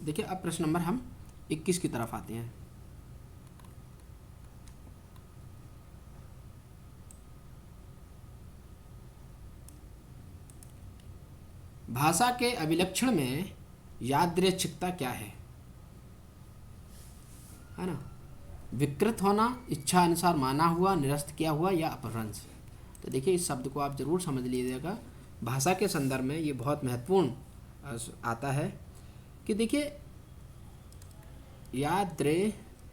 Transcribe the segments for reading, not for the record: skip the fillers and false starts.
देखिए अब प्रश्न नंबर हम 21 की तरफ आते हैं। भाषा के अभिलक्षण में यादृच्छिकता क्या है ना? विकृत होना, इच्छा अनुसार माना हुआ, निरस्त किया हुआ या अपभ्रंश। तो देखिए इस शब्द को आप जरूर समझ लीजिएगा, भाषा के संदर्भ में ये बहुत महत्वपूर्ण आता है कि देखिए यादृच्छिकता,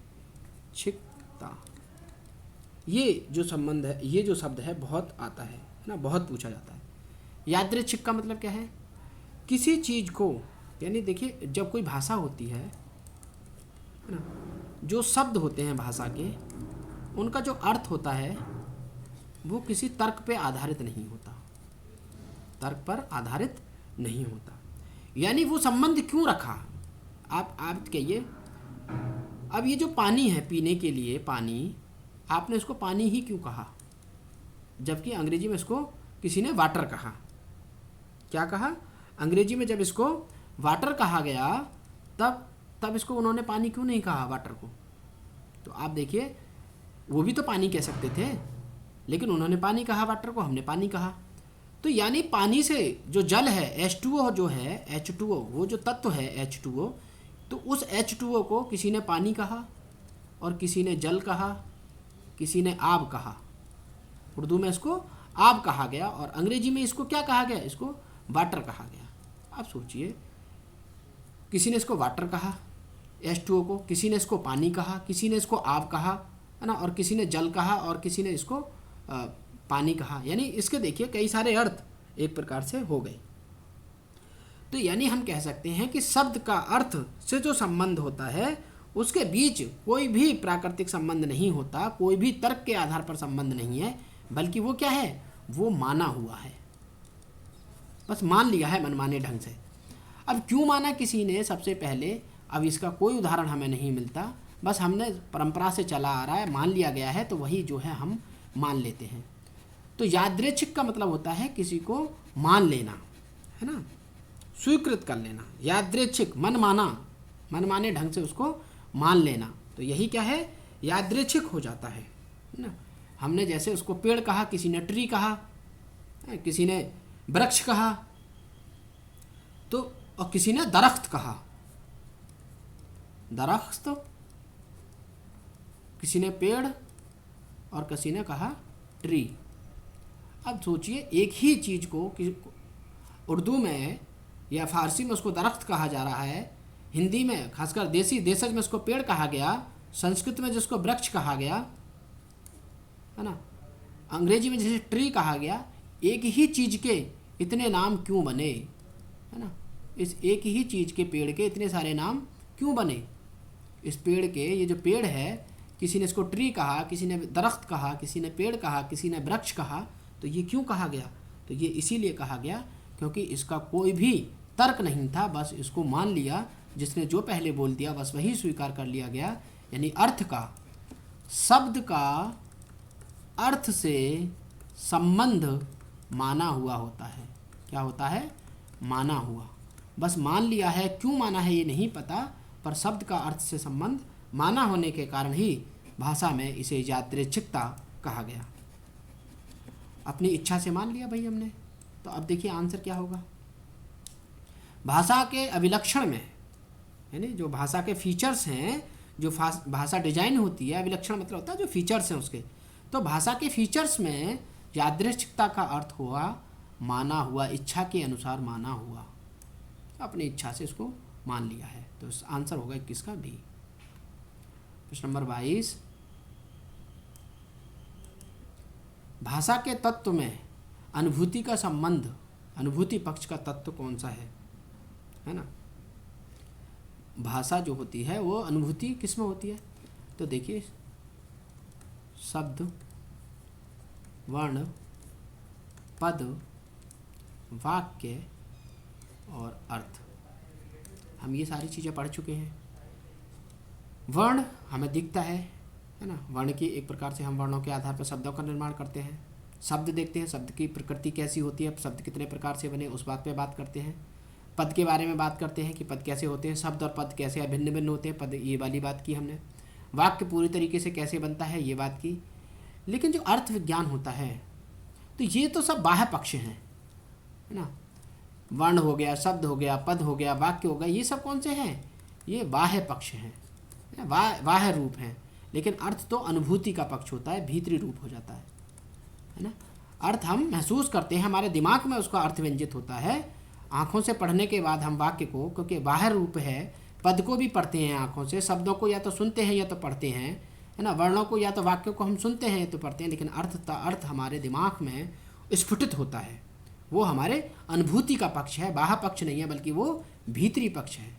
ये जो संबंध है, ये जो शब्द है बहुत आता है ना, बहुत पूछा जाता है। यादृच्छिक का मतलब क्या है? किसी चीज को, यानी देखिए जब कोई भाषा होती है ना, जो शब्द होते हैं भाषा के, उनका जो अर्थ होता है वो किसी तर्क पे आधारित नहीं होता, तर्क पर आधारित नहीं होता। यानी वो संबंध क्यों रखा, आप कहिए। अब ये जो पानी है पीने के लिए, पानी, आपने इसको पानी ही क्यों कहा, जबकि अंग्रेजी में इसको किसी ने वाटर कहा। क्या कहा? अंग्रेजी में जब इसको वाटर कहा गया तब इसको उन्होंने पानी क्यों नहीं कहा, वाटर को? तो आप देखिए वो भी तो पानी कह सकते थे, लेकिन उन्होंने पानी कहा, वाटर को हमने पानी कहा। तो यानी पानी से जो जल है H2O जो है, H2O वो जो तत्व है H2O, तो उस H2O को किसी ने पानी कहा और किसी ने जल कहा, किसी ने आब कहा। उर्दू में इसको आब कहा गया और अंग्रेजी में इसको क्या कहा गया, इसको वाटर कहा गया। आप सोचिए, किसी ने इसको वाटर कहा H2O को, किसी ने इसको पानी कहा, किसी ने इसको आब कहा, है ना, और किसी ने जल कहा और किसी ने इसको पानी कहा। यानी इसके देखिए कई सारे अर्थ एक प्रकार से हो गए। तो यानी हम कह सकते हैं कि शब्द का अर्थ से जो संबंध होता है उसके बीच कोई भी प्राकृतिक संबंध नहीं होता, कोई भी तर्क के आधार पर संबंध नहीं है, बल्कि वो क्या है, वो माना हुआ है, बस मान लिया है मनमाने ढंग से। अब क्यों माना किसी ने, सबसे पहले, अब इसका कोई उदाहरण हमें नहीं मिलता, बस हमने परंपरा से चला आ रहा है, मान लिया गया है, तो वही जो है हम मान लेते हैं। तो यादृच्छिक का मतलब होता है किसी को मान लेना, है ना, स्वीकृत कर लेना। यादृच्छिक मनमाने ढंग से उसको मान लेना, तो यही क्या है, यादृच्छिक हो जाता है ना। हमने जैसे उसको पेड़ कहा, किसी ने ट्री कहा, किसी ने वृक्ष कहा, तो और किसी ने दरख्त कहा, दरख्त, किसी ने पेड़ और किसी ने कहा ट्री। अब सोचिए एक ही चीज को उर्दू में या फारसी में उसको दरख्त कहा जा रहा है, हिंदी में खासकर देशज में उसको पेड़ कहा गया, संस्कृत में जिसको वृक्ष कहा गया, है ना, अंग्रेजी में जैसे ट्री कहा गया। एक ही चीज के इतने नाम क्यों बने, है ना, इस एक ही चीज के पेड़ के इतने सारे नाम क्यों बने? इस पेड़ के, ये जो पेड़ है, किसी ने इसको ट्री कहा, किसी ने दरख्त कहा, किसी ने पेड़ कहा, किसी ने वृक्ष कहा, तो ये क्यों कहा गया? तो ये इसीलिए कहा गया क्योंकि इसका कोई भी तर्क नहीं था, बस इसको मान लिया, जिसने जो पहले बोल दिया बस वही स्वीकार कर लिया गया। यानी अर्थ का, शब्द का अर्थ से संबंध माना हुआ होता है। क्या होता है? माना हुआ, बस मान लिया है। क्यों माना है ये नहीं पता, पर शब्द का अर्थ से संबंध माना होने के कारण ही भाषा में इसे यादृच्छिकता कहा गया। अपनी इच्छा से मान लिया भाई हमने। तो अब देखिए आंसर क्या होगा। भाषा के अभिलक्षण में, यानी जो भाषा के फीचर्स हैं, जो भाषा डिजाइन होती है, अभिलक्षण मतलब होता है जो फीचर्स हैं उसके, तो भाषा के फीचर्स में यादृच्छिकता का अर्थ हुआ माना हुआ, इच्छा के अनुसार माना हुआ, अपनी इच्छा से इसको मान लिया है। तो आंसर होगा 21 का डी। प्रश्न नंबर 22, भाषा के तत्व में अनुभूति का संबंध, अनुभूति पक्ष का तत्व कौन सा है ना। भाषा जो होती है वो अनुभूति किस में होती है? तो देखिए शब्द, वर्ण, पद, वाक्य और अर्थ, हम ये सारी चीज़ें पढ़ चुके हैं। वर्ण हमें दिखता है ना, वर्ण की एक प्रकार से हम वर्णों के आधार पर शब्दों का निर्माण करते हैं। शब्द देखते हैं, शब्द की प्रकृति कैसी होती है, शब्द कितने प्रकार से बने, उस बात पे बात करते हैं। पद के बारे में बात करते हैं कि पद कैसे होते हैं, शब्द और पद कैसे भिन्न भिन्न होते हैं, पद ये वाली बात की हमने। वाक्य पूरी तरीके से कैसे बनता है ये बात की। लेकिन जो अर्थ विज्ञान होता है तो ये तो सब बाह्य पक्ष हैं, है ना। वर्ण हो गया, शब्द हो गया, पद हो गया, वाक्य हो गया, ये सब कौन से हैं, ये बाह्य पक्ष हैं, बाह्य रूप हैं। लेकिन अर्थ तो अनुभूति का पक्ष होता है, भीतरी रूप हो जाता है ना। अर्थ हम महसूस करते हैं, हमारे दिमाग में उसका अर्थ व्यंजित होता है। आँखों से पढ़ने के बाद हम वाक्य को, क्योंकि बाह्य रूप है, पद को भी पढ़ते हैं आँखों से, शब्दों को या तो सुनते हैं या तो पढ़ते हैं, है ना। वर्णों को या तो वाक्यों को हम सुनते हैं या तो पढ़ते हैं, लेकिन अर्थ हमारे दिमाग में स्फुटित होता है। वो हमारे अनुभूति का पक्ष है, बाह्य पक्ष नहीं है, बल्कि वो भीतरी पक्ष है।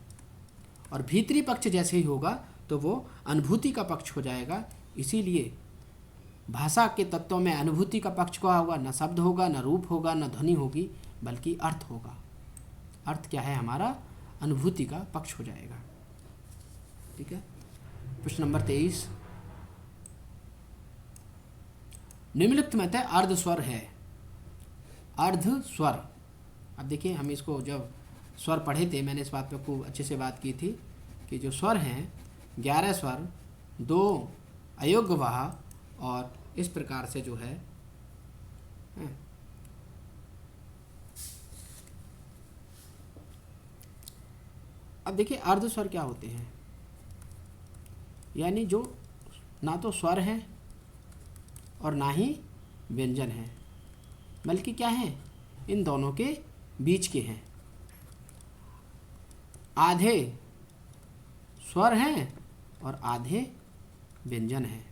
और भीतरी पक्ष जैसे ही होगा तो वो अनुभूति का पक्ष हो जाएगा। इसीलिए भाषा के तत्वों में अनुभूति का पक्ष क्या होगा, न शब्द होगा, न रूप होगा, न ध्वनि होगी, बल्कि अर्थ होगा। अर्थ क्या है, हमारा अनुभूति का पक्ष हो जाएगा। ठीक है। प्रश्न नंबर 23, निम्नलिखित में से अर्ध स्वर है। अर्ध स्वर, अब देखिए हम इसको जब स्वर पढ़े थे, मैंने इस बात पे खूब अच्छे से बात की थी कि जो स्वर हैं 11 स्वर, 2 अयोग्यवाह और इस प्रकार से जो है। अब देखिए अर्ध स्वर क्या होते हैं, यानी जो ना तो स्वर हैं और ना ही व्यंजन हैं, बल्कि क्या है, इन दोनों के बीच के हैं। आधे स्वर हैं और आधे व्यंजन हैं,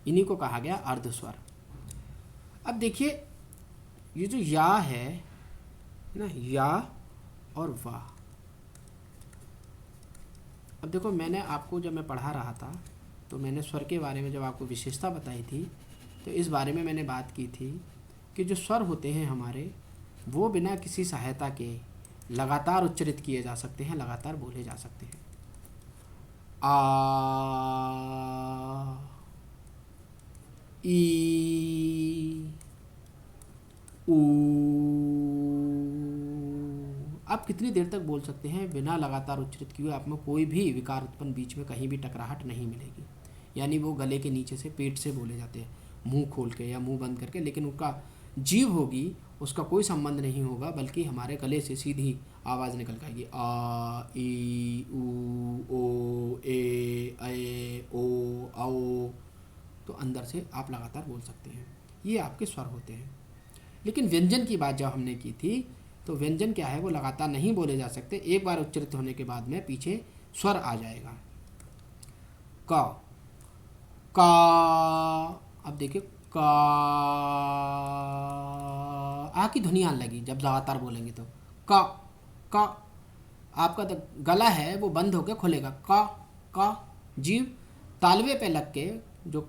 इन्हीं को कहा गया अर्ध स्वर। अब देखिए ये जो या है ना, या और वाह। अब देखो मैंने आपको जब मैं पढ़ा रहा था तो मैंने स्वर के बारे में जब आपको विशेषता बताई थी तो इस बारे में मैंने बात की थी कि जो स्वर होते हैं हमारे, वो बिना किसी सहायता के लगातार उच्चरित किए जा सकते हैं, लगातार बोले जा सकते हैं। आ, ई, ऊ। आप कितनी देर तक बोल सकते हैं बिना लगातार उच्चरित किए, आप में कोई भी विकार उत्पन्न बीच में कहीं भी टकराहट नहीं मिलेगी। यानी वो गले के नीचे से, पेट से बोले जाते हैं, मुंह खोल के या मुंह बंद करके, लेकिन उनका जीव होगी उसका कोई संबंध नहीं होगा, बल्कि हमारे गले से सीधी आवाज़ निकल जाएगी। आ, ई, ऊ, ओ, ए, ओ, औ। तो अंदर से आप लगातार बोल सकते हैं, ये आपके स्वर होते हैं। लेकिन व्यंजन की बात जब हमने की थी तो व्यंजन क्या है, वो लगातार नहीं बोले जा सकते, एक बार उच्चरित होने के बाद में पीछे स्वर आ जाएगा। का, का। अब देखिए का, आ की ध्वनि आने लगी जब लगातार बोलेंगे तो का, का। आपका तो गला है वो बंद होकर खुलेगा, का। जीव तालवे पे लग के, जो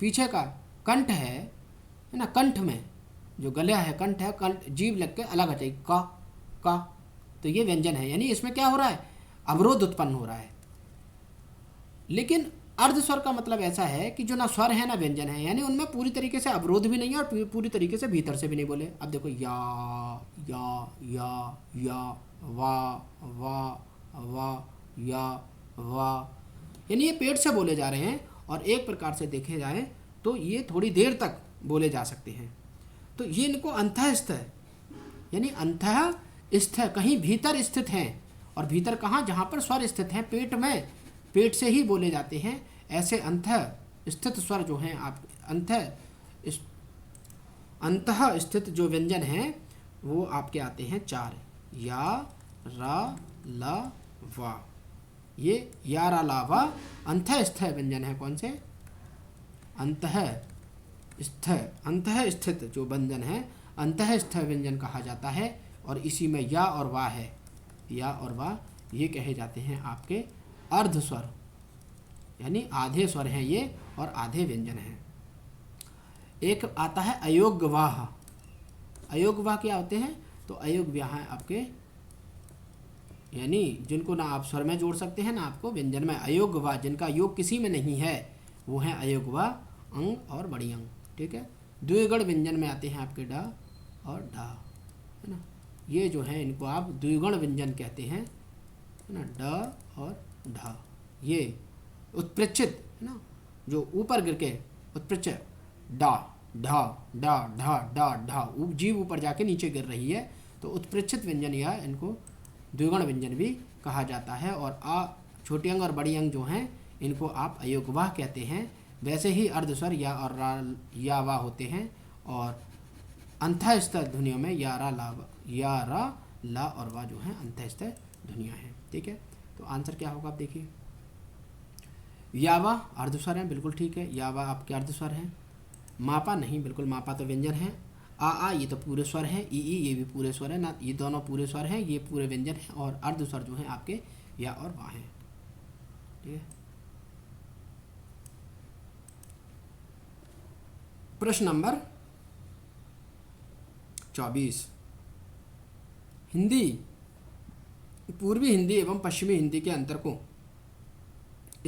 पीछे का कंठ है ना, कंठ में जो गला है, कंठ है, कंठ जीभ लग के अलग हटेगी, का। तो ये व्यंजन है, यानी इसमें क्या हो रहा है, अवरोध उत्पन्न हो रहा है। लेकिन अर्ध स्वर का मतलब ऐसा है कि जो ना स्वर है ना व्यंजन है, यानी उनमें पूरी तरीके से अवरोध भी नहीं है और पूरी तरीके से भीतर से भी नहीं बोले। अब देखो या, वा, या, वा, यानी ये पेट से बोले जा रहे हैं। और एक प्रकार से देखे जाए तो ये थोड़ी देर तक बोले जा सकते हैं। तो ये इनको अंतःस्थ, यानी अंतःस्थ कहीं भीतर स्थित हैं। और भीतर कहाँ, जहाँ पर स्वर स्थित हैं, पेट में, पेट से ही बोले जाते हैं। ऐसे अंतः स्थित स्वर जो हैं, आप अंतः स्थित जो व्यंजन हैं वो आपके आते हैं 4, या, रा, ला, वा। ये या, रा, ला, वा अंतःस्थ व्यंजन है। कौन से, अंतः स्थित जो व्यंजन है अंतःस्थ व्यंजन कहा जाता है। और इसी में या और वा है, या और वा ये कहे जाते हैं आपके अर्ध स्वर, यानी आधे स्वर हैं ये और आधे व्यंजन हैं। एक आता है अयोग्यवाह। अयोग्यवाह क्या होते हैं, तो अयोग्यवाह हैं आपके, यानी जिनको ना आप स्वर में जोड़ सकते हैं ना आपको व्यंजन में। अयोग्यवाह जिनका योग किसी में नहीं है वो हैं अयोग्यवाह, अंग और बड़ी अंग। ठीक है। द्विगण व्यंजन में आते हैं आपके डा और ढा। है ना। ये जो है इनको आप द्विगुण व्यंजन कहते हैं, है ना, ड और ढ। ये उत्प्रेक्षित है ना, जो ऊपर गिर के उत्प्रेक्षित डा ढा डा ढा डा ढा, जीभ ऊपर जाके नीचे गिर रही है तो उत्प्रेक्षित व्यंजन या इनको द्विगुण व्यंजन भी कहा जाता है। और आ छोटी अंग और बड़ी अंग जो हैं इनको आप अयोगवाह कहते हैं। वैसे ही अर्धस्वर या और रा या वा होते हैं, और अंतःस्थ ध्वनियों में या रा ला और वा जो है अंतःस्थ ध्वनियाँ हैं। ठीक है, तो आंसर क्या होगा आप देखिए। यावा अर्धस्वर है, बिल्कुल ठीक है, यावा आपके अर्धस्वर हैं। मापा नहीं, बिल्कुल मापा तो व्यंजन है। आ ये तो पूरे स्वर हैं। ई ये भी पूरे स्वर है ना, ये दोनों पूरे स्वर हैं, ये पूरे व्यंजन हैं। और अर्धस्वर जो हैं आपके या और वा हैं। ठीक है, प्रश्न नंबर 24। हिंदी, पूर्वी हिंदी एवं पश्चिमी हिंदी के अंतर को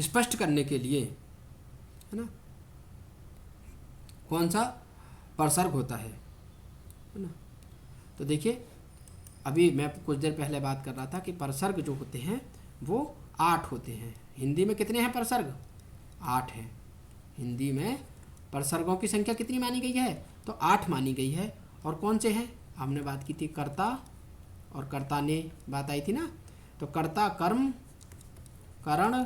स्पष्ट करने के लिए, है ना, कौन सा परसर्ग होता है ना। तो देखिए, अभी मैं कुछ देर पहले बात कर रहा था कि परसर्ग जो होते हैं वो 8 होते हैं। हिंदी में कितने हैं परसर्ग? 8 हैं। हिंदी में परसर्गों की संख्या कितनी मानी गई है? तो 8 मानी गई है। और कौन से हैं? हमने बात की थी कर्ता और कर्ता ने बात आई थी ना। तो कर्ता, कर्म, करण,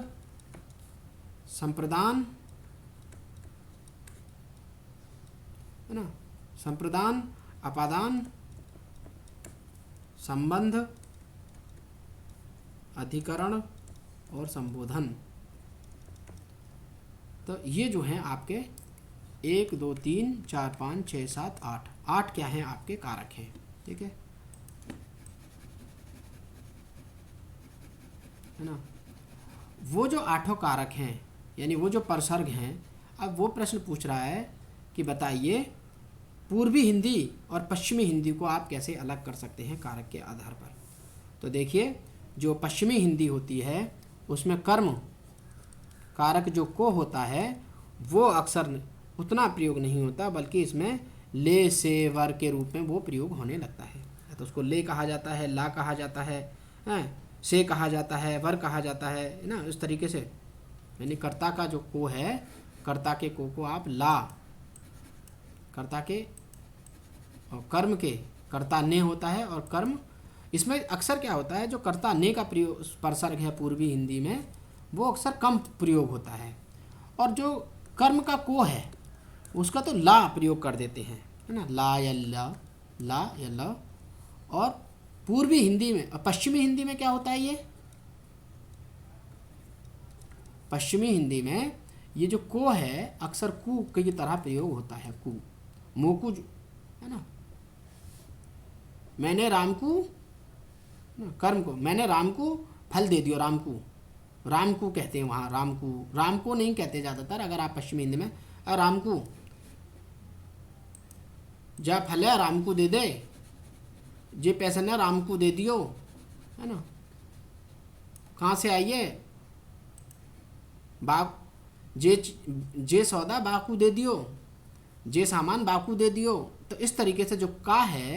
संप्रदान, है ना, संप्रदान, अपादान, संबंध, अधिकरण और संबोधन। तो ये जो हैं आपके 1 2 3 4 5 6 7 8 8 क्या हैं आपके कारक हैं। ठीक है ना। वो जो 8 कारक हैं यानी वो जो परसर्ग हैं, अब वो प्रश्न पूछ रहा है कि बताइए पूर्वी हिंदी और पश्चिमी हिंदी को आप कैसे अलग कर सकते हैं कारक के आधार पर। तो देखिए, जो पश्चिमी हिंदी होती है उसमें कर्म कारक जो को होता है वो अक्सर उतना प्रयोग नहीं होता, बल्कि इसमें ले, से, वर के रूप में वो प्रयोग होने लगता है। तो उसको ले कहा जाता है, ला कहा जाता है, से कहा जाता है, वर कहा जाता है ना। इस तरीके से यानी कर्ता का जो को है, कर्ता के को आप ला, कर्ता के और कर्म के कर्ता ने होता है। और कर्म इसमें अक्सर क्या होता है, जो कर्ता ने का प्रयोग परसर्ग है पूर्वी हिंदी में वो अक्सर कम प्रयोग होता है, और जो कर्म का को है उसका तो ला प्रयोग कर देते हैं, है ना, ला या ल। और पूर्वी हिंदी में और पश्चिमी हिंदी में क्या होता है, ये पश्चिमी हिंदी में ये जो को है अक्सर कु की तरह प्रयोग होता है। कु, मोकू है ना, मैंने राम को कर्म को, मैंने राम को फल दे दियो, राम को कहते हैं वहाँ, राम को नहीं कहते ज़्यादातर। अगर आप पश्चिमी हिंदी में राम को जा फल है राम को दे दे, जे पैसा ना राम को दे दियो, है ना, कहाँ से आइए बाप, जे सौदा बाकू दे दियो, जे सामान बाकू दे दियो। तो इस तरीके से जो का है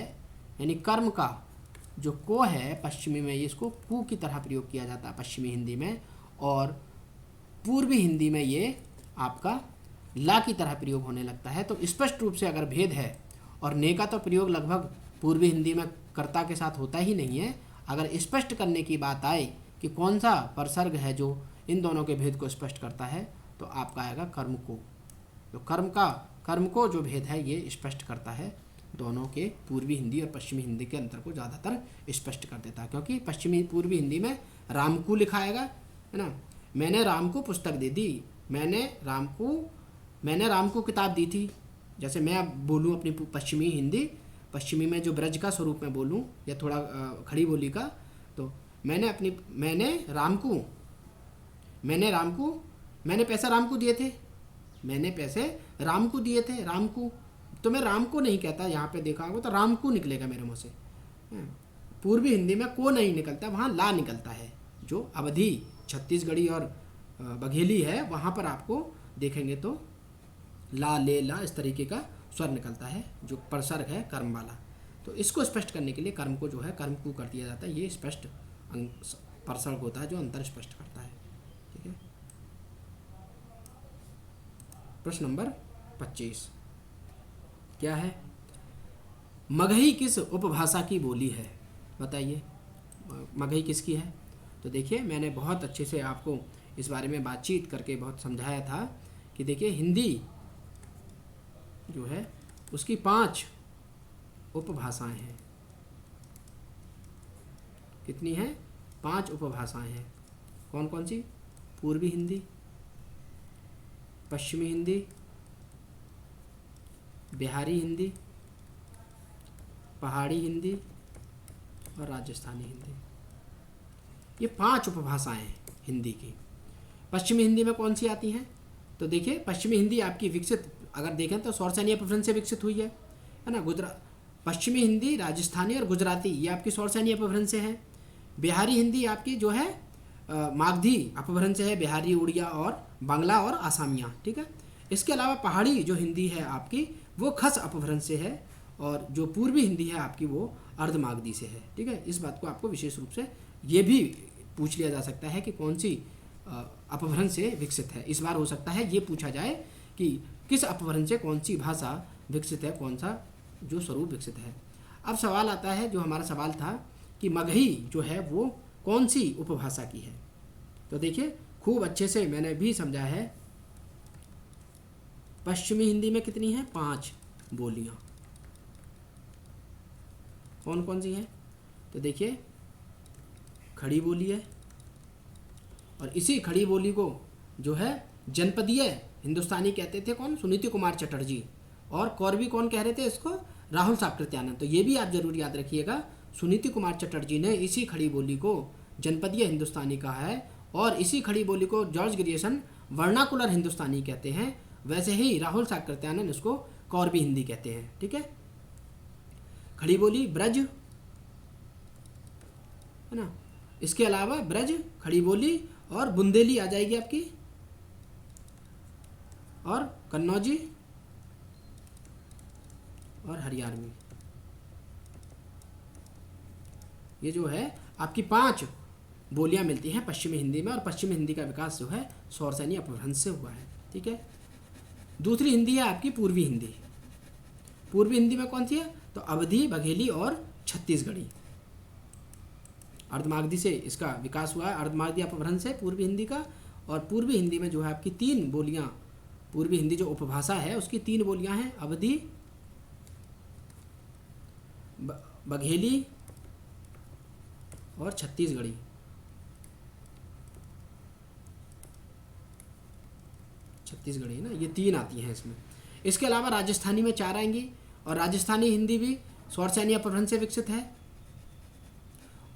यानी कर्म का जो को है पश्चिमी में, इसको कु की तरह प्रयोग किया जाता है पश्चिमी हिंदी में, और पूर्वी हिंदी में ये आपका ला की तरह प्रयोग होने लगता है। तो स्पष्ट रूप से अगर भेद है, और ने का तो प्रयोग लगभग पूर्वी हिंदी में कर्ता के साथ होता ही नहीं है। अगर स्पष्ट करने की बात आए कि कौन सा परसर्ग है जो इन दोनों के भेद को स्पष्ट करता है, तो आपका आएगा कर्म को। तो कर्म को जो भेद है ये स्पष्ट करता है, दोनों के पूर्वी हिंदी और पश्चिमी हिंदी के अंतर को ज़्यादातर स्पष्ट कर देता है। क्योंकि पूर्वी हिंदी में राम को लिखा आएगा, है ना, मैंने राम को पुस्तक दे दी, मैंने राम को किताब दी थी। जैसे मैं अब बोलूँ अपनी पश्चिमी में जो ब्रज का स्वरूप में बोलूँ या थोड़ा खड़ी बोली का, तो मैंने राम को मैंने पैसा राम को दिए थे, मैंने पैसे राम को दिए थे, राम को, तो मैं राम को नहीं कहता, यहाँ पे देखा होगा तो राम को निकलेगा मेरे मुँह से। पूर्वी हिंदी में को नहीं निकलता, वहाँ ला निकलता है। जो अवधी छत्तीसगढ़ी और बघेली है वहाँ पर आपको देखेंगे तो ला, ले, ला इस तरीके का स्वर निकलता है जो परसर्ग है कर्म वाला। तो इसको स्पष्ट करने के लिए कर्म को जो है कर्म को कर दिया जाता है। ये स्पष्ट परसर्ग होता है जो अंतर स्पष्ट करता है। ठीक है। प्रश्न नंबर 25 क्या है? मगही किस उपभाषा की बोली है? बताइए, मगही किसकी है? तो देखिए, मैंने बहुत अच्छे से आपको इस बारे में बातचीत करके बहुत समझाया था कि देखिए, हिंदी जो है उसकी 5 उपभाषाएं हैं। कितनी हैं? 5 उपभाषाएं हैं। कौन कौन सी? पूर्वी हिंदी, पश्चिमी हिंदी, बिहारी हिंदी, पहाड़ी हिंदी और राजस्थानी हिंदी। ये 5 उपभाषाएं हैं हिंदी की। पश्चिमी हिंदी में कौन सी आती हैं? तो देखिए, पश्चिमी हिंदी आपकी विकसित अगर देखें तो सौरसैनी अपभ्रंश से विकसित हुई है ना। पश्चिमी हिंदी, राजस्थानी और गुजराती ये आपकी सौरसैनी अपभ्रंश से है। बिहारी हिंदी आपकी जो है मागधी अपभ्रंश से है, बिहारी, उड़िया और बांग्ला और आसामिया। ठीक है। इसके अलावा पहाड़ी जो हिंदी है आपकी वो खस अपभ्रंश से है, और जो पूर्वी हिंदी है आपकी वो अर्धमागधी से है। ठीक है। इस बात को आपको विशेष रूप से ये भी पूछ लिया जा सकता है कि कौन सी अपभ्रंश से विकसित है। इस बार हो सकता है ये पूछा जाए कि किस अपभ्रंश से कौन सी भाषा विकसित है, कौन सा जो स्वरूप विकसित है। अब सवाल आता है, जो हमारा सवाल था कि मगही जो है वो कौन सी उपभाषा की है। तो देखिए, खूब अच्छे से मैंने भी समझा है। पश्चिमी हिंदी में कितनी है? 5 बोलियां। कौन कौन सी हैं? तो देखिए, खड़ी बोली है, और इसी खड़ी बोली को जो है जनपदीय हिंदुस्तानी कहते थे कौन? सुनीति कुमार चटर्जी। और कौरवी कौन कह रहे थे इसको? राहुल साकृत्यानंद। तो ये भी आप जरूर याद रखिएगा, सुनीति कुमार चटर्जी ने इसी खड़ी बोली को जनपदीय हिंदुस्तानी कहा है, और इसी खड़ी बोली को जॉर्ज ग्रियर्सन वर्नाकुलर हिंदुस्तानी कहते हैं। वैसे ही राहुल साकृत्यानंद इसको कौरवी हिंदी कहते हैं। ठीक है। खड़ी बोली ब्रज है ना, इसके अलावा ब्रज, खड़ी बोली और बुंदेली आ जाएगी आपकी, और कन्नौजी और हरियाणवी। ये जो है आपकी 5 बोलियां मिलती हैं पश्चिमी हिंदी में, और पश्चिमी हिंदी का विकास जो है सौरसैनी अपभ्रंश से हुआ है। ठीक है। दूसरी हिंदी है आपकी पूर्वी हिंदी। पूर्वी हिंदी में कौन सी है? तो अवधी, बघेली और छत्तीसगढ़ी। अर्धमागधी से इसका विकास हुआ है, अर्धमागधी अपभ्रंश से पूर्वी हिंदी का। और पूर्वी हिंदी में जो है आपकी 3 बोलियां, पूर्वी हिंदी जो उपभाषा है उसकी 3 बोलियां हैं, अवधी, बघेली और छत्तीसगढ़ी। छत्तीसगढ़ी ना, ये 3 आती हैं इसमें। इसके अलावा राजस्थानी में 4 आएंगी, और राजस्थानी हिंदी भी सौरसैनी अपभ्रंश से विकसित है।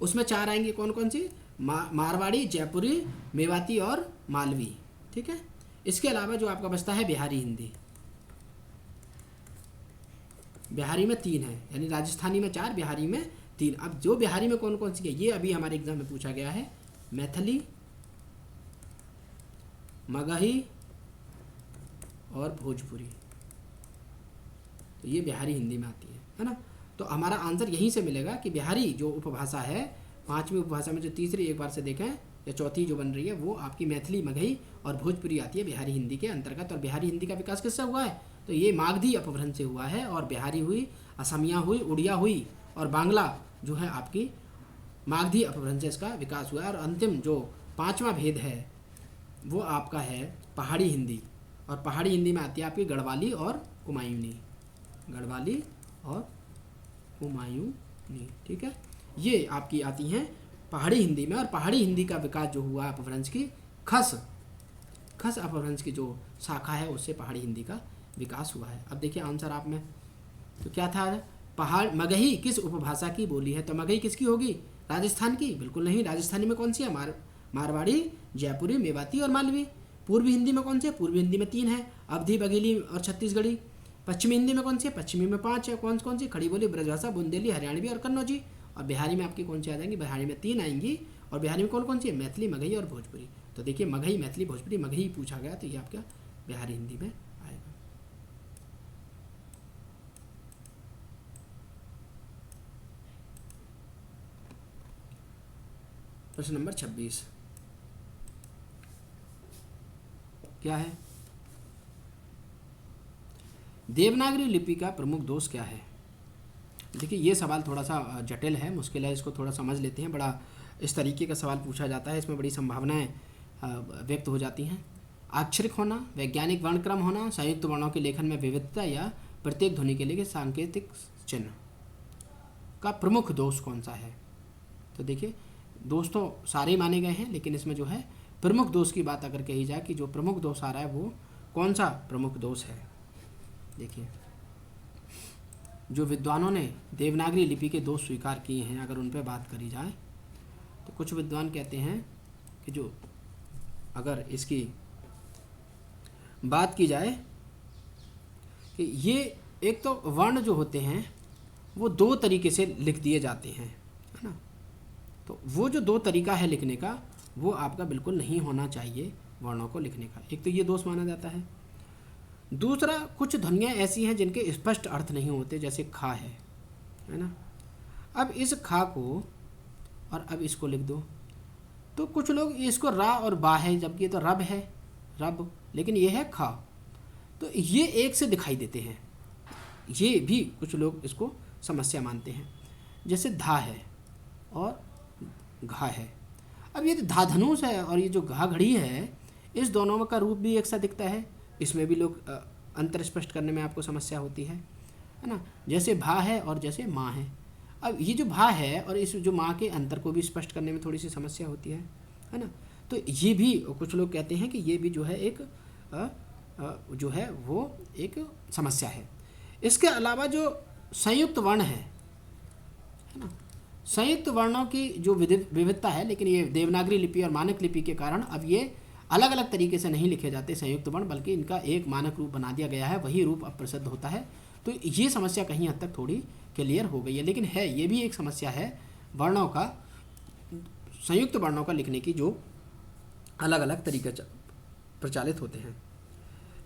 उसमें 4 आएंगी, कौन कौन सी? मारवाड़ी, जयपुरी, मेवाती और मालवी। ठीक है। इसके अलावा जो आपका बचता है बिहारी हिंदी। बिहारी में 3 है, यानी राजस्थानी में 4, बिहारी में 3। अब जो बिहारी में कौन कौन सी है ये अभी हमारे एग्जाम में पूछा गया है। मैथिली, मगही और भोजपुरी। तो ये बिहारी हिंदी में आती है ना। तो हमारा आंसर यहीं से मिलेगा कि बिहारी जो उपभाषा है, 5वीं उपभाषा में जो तीसरी एक बार से देखें या चौथी जो बन रही है वो आपकी मैथिली, मगही और भोजपुरी आती है बिहारी हिंदी के अंतर्गत। और बिहारी हिंदी का विकास किससे हुआ है? तो ये मागधी अपभ्रंश से हुआ है, और बिहारी हुई, असमिया हुई, उड़िया हुई और बांग्ला जो है आपकी मागधी अपभ्रंश से इसका विकास हुआ है। और अंतिम जो 5वां भेद है वो आपका है पहाड़ी हिंदी, और पहाड़ी हिंदी में आती है आपकी गढ़वाली और कुमायूनी। गढ़वाली और कुमायूनी। ठीक है। ये आपकी आती हैं पहाड़ी हिंदी में, और पहाड़ी हिंदी का विकास जो हुआ अपभ्रंश की खस अपभ्रंश की जो शाखा है उससे पहाड़ी हिंदी का विकास हुआ है। अब देखिए आंसर आप में तो क्या था? मगही किस उपभाषा की बोली है? तो मगही किसकी होगी? राजस्थान की? बिल्कुल नहीं। राजस्थानी में कौन सी है? मारवाड़ी, जयपुरी, मेवाती और मालवी। पूर्वी हिंदी में कौन सी है? पूर्वी हिंदी में 3 है, अवधी, बघेली और छत्तीसगढ़ी। पश्चिमी हिंदी में कौन सी है? पश्चिमी में 5 है। कौन कौन सी? खड़ी बोली, ब्रजभाषा, बुंदेली, हरियाणवी और कन्नौजी। और बिहारी में आपकी कौन सी आ जाएंगी? बिहारी में 3 आएंगी, और बिहारी में कौन कौन सी है? मैथिली, मगही और भोजपुरी। तो देखिए, मगही, मैथिली, भोजपुरी, मगही पूछा गया, तो ये आपका बिहारी हिंदी में आएगा। प्रश्न नंबर 26 क्या है? देवनागरी लिपि का प्रमुख दोष क्या है? देखिए ये सवाल थोड़ा सा जटिल है, मुश्किल है, इसको थोड़ा समझ लेते हैं। बड़ा इस तरीके का सवाल पूछा जाता है, इसमें बड़ी संभावनाएं व्यक्त हो जाती हैं। आक्षरिक होना, वैज्ञानिक वर्णक्रम होना, संयुक्त वर्णों के लेखन में विविधता या प्रत्येक ध्वनि के लिए सांकेतिक चिन्ह का प्रमुख दोष कौन सा है? तो देखिए दोष तो सारे माने गए हैं, लेकिन इसमें जो है प्रमुख दोष की बात अगर कही जाए कि जो प्रमुख दोष आ रहा है वो कौन सा प्रमुख दोष है? देखिए जो विद्वानों ने देवनागरी लिपि के दोष स्वीकार किए हैं, अगर उन पर बात करी जाए तो कुछ विद्वान कहते हैं कि जो अगर इसकी बात की जाए कि ये एक तो वर्ण जो होते हैं वो दो तरीके से लिख दिए जाते हैं, है ना। तो वो जो दो तरीका है लिखने का वो आपका बिल्कुल नहीं होना चाहिए वर्णों को लिखने का। एक तो ये दोष माना जाता है। दूसरा, कुछ ध्वनियाँ ऐसी हैं जिनके स्पष्ट अर्थ नहीं होते, जैसे खा है ना। अब इस खा को और अब इसको लिख दो तो कुछ लोग इसको रा और बा है, जबकि ये तो रब है, रब, लेकिन ये है खा, तो ये एक से दिखाई देते हैं। ये भी कुछ लोग इसको समस्या मानते हैं। जैसे धा है और घा है। अब ये धा धनुष है और ये जो घा घड़ी है, इस दोनों का रूप भी एक सा दिखता है, इसमें भी लोग अंतर स्पष्ट करने में आपको समस्या होती है ना। जैसे भा है और जैसे माँ है। अब ये जो भा है और इस जो माँ के अंतर को भी स्पष्ट करने में थोड़ी सी समस्या होती है ना। तो ये भी कुछ लोग कहते हैं कि ये भी जो है एक जो है वो एक समस्या है। इसके अलावा जो संयुक्त वर्ण है ना, संयुक्त वर्णों की जो विविधता है, लेकिन ये देवनागरी लिपि और मानक लिपि के कारण अब ये अलग अलग तरीके से नहीं लिखे जाते संयुक्त वर्ण, बल्कि इनका एक मानक रूप बना दिया गया है, वही रूप अब प्रसिद्ध होता है। तो ये समस्या कहीं हद तक थोड़ी क्लियर हो गई है, लेकिन है ये भी एक समस्या है वर्णों का, संयुक्त वर्णों का लिखने की, जो अलग अलग तरीके प्रचालित होते हैं।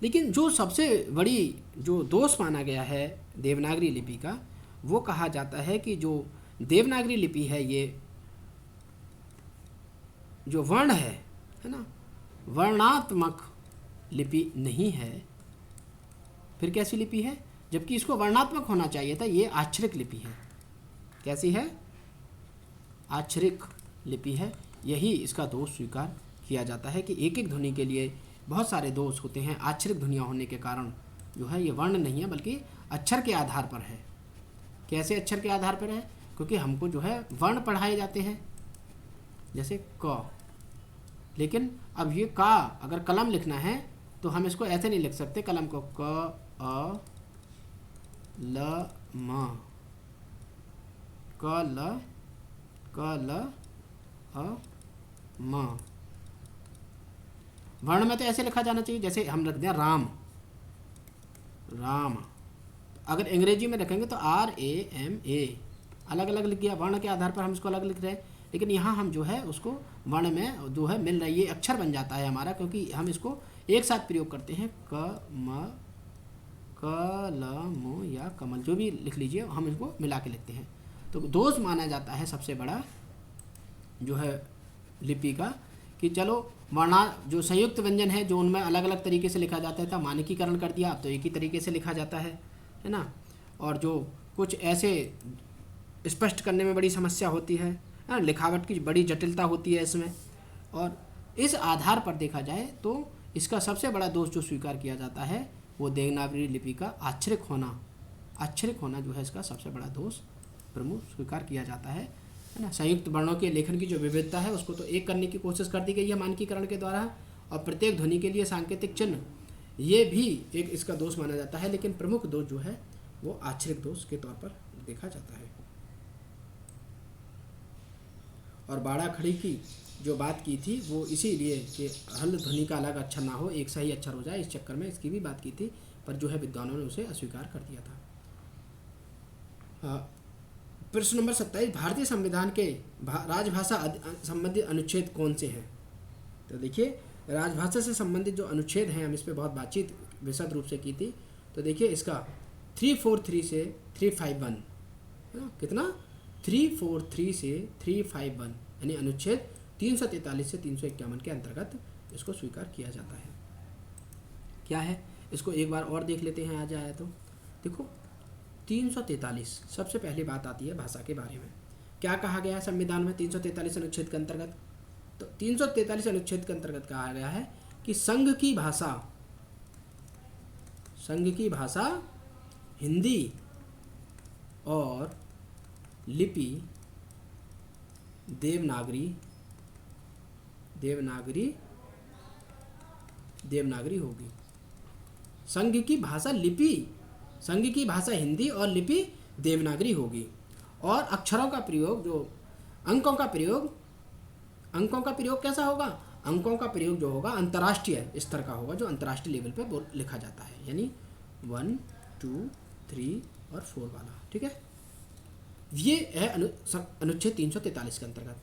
लेकिन जो सबसे बड़ी जो दोष माना गया है देवनागरी लिपि का, वो कहा जाता है कि जो देवनागरी लिपि है, ये जो वर्ण है ना, वर्णात्मक लिपि नहीं है। फिर कैसी लिपि है? जबकि इसको वर्णात्मक होना चाहिए था, ये आक्षरिक लिपि है। कैसी है? आक्षरिक लिपि है। यही इसका दोष स्वीकार किया जाता है कि एक एक ध्वनि के लिए बहुत सारे दोष होते हैं। आक्षरिक ध्वनियाँ होने के कारण जो है ये वर्ण नहीं है, बल्कि अक्षर के आधार पर है। कैसे अक्षर के आधार पर है? क्योंकि हमको जो है वर्ण पढ़ाए जाते हैं, जैसे क, लेकिन अब ये का अगर कलम लिखना है तो हम इसको ऐसे नहीं लिख सकते, कलम को क अ ल म, क ल अ म। वर्ण में तो ऐसे लिखा जाना चाहिए, जैसे हम रख दें राम, राम। अगर अंग्रेजी में रखेंगे तो RAMA, अलग अलग लिख गया, वर्ण के आधार पर हम इसको अलग लिख रहे हैं। लेकिन यहाँ हम जो है उसको वर्ण में जो है मिल रही है, अक्षर बन जाता है हमारा, क्योंकि हम इसको एक साथ प्रयोग करते हैं। क म, क ल म या कमल, जो भी लिख लीजिए, हम इसको मिला के लिखते हैं। तो दोष माना जाता है सबसे बड़ा जो है लिपि का कि चलो वर्णा जो संयुक्त व्यंजन है, जो उनमें अलग अलग तरीके से लिखा जाता था, मानकीकरण कर दिया, अब तो एक ही तरीके से लिखा जाता है ना। और जो कुछ ऐसे स्पष्ट करने में बड़ी समस्या होती है ना, लिखावट की बड़ी जटिलता होती है इसमें। और इस आधार पर देखा जाए तो इसका सबसे बड़ा दोष जो स्वीकार किया जाता है वो देवनागरी लिपि का आक्षरिक होना जो है इसका सबसे बड़ा दोष प्रमुख स्वीकार किया जाता है ना। संयुक्त वर्णों के लेखन की जो विविधता है उसको तो एक करने की कोशिश कर दी गई है मानकीकरण के द्वारा, और प्रत्येक ध्वनि के लिए सांकेतिक चिन्ह, ये भी एक इसका दोष माना जाता है। लेकिन प्रमुख दोष जो है वो आक्षरिक दोष के तौर पर देखा जाता है। और बाड़ा खड़ी की जो बात की थी वो इसीलिए कि हल ध्वनि का अलग अक्षर ना हो, एक सही अक्षर हो जाए, इस चक्कर में इसकी भी बात की थी, पर जो है विद्वानों ने उसे अस्वीकार कर दिया था। प्रश्न नंबर 27, भारतीय संविधान के राजभाषा संबंधित अनुच्छेद कौन से हैं? तो देखिए राजभाषा से संबंधित जो अनुच्छेद हैं, हम इस पर बहुत बातचीत विशद रूप से की थी। तो देखिए इसका 343 से 351, कितना 343 से 351, यानी अनुच्छेद 343 से 351 के अंतर्गत इसको स्वीकार किया जाता है। क्या है, इसको एक बार और देख लेते हैं। आ जाए तो देखो 343 सबसे पहली बात आती है भाषा के बारे में। क्या कहा गया है संविधान में 343 अनुच्छेद के अंतर्गत? तो 343 अनुच्छेद के अंतर्गत कहा गया है कि संघ की भाषा हिंदी और लिपि देवनागरी होगी। संघ की भाषा हिंदी और लिपि देवनागरी होगी। और अक्षरों का प्रयोग, जो अंकों का प्रयोग कैसा होगा? अंकों का प्रयोग जो होगा अंतर्राष्ट्रीय स्तर का होगा, जो अंतर्राष्ट्रीय लेवल पे लिखा जाता है, यानी 1, 2, 3 और 4 वाला। ठीक है, ये है अनुच्छेद 343 के अंतर्गत।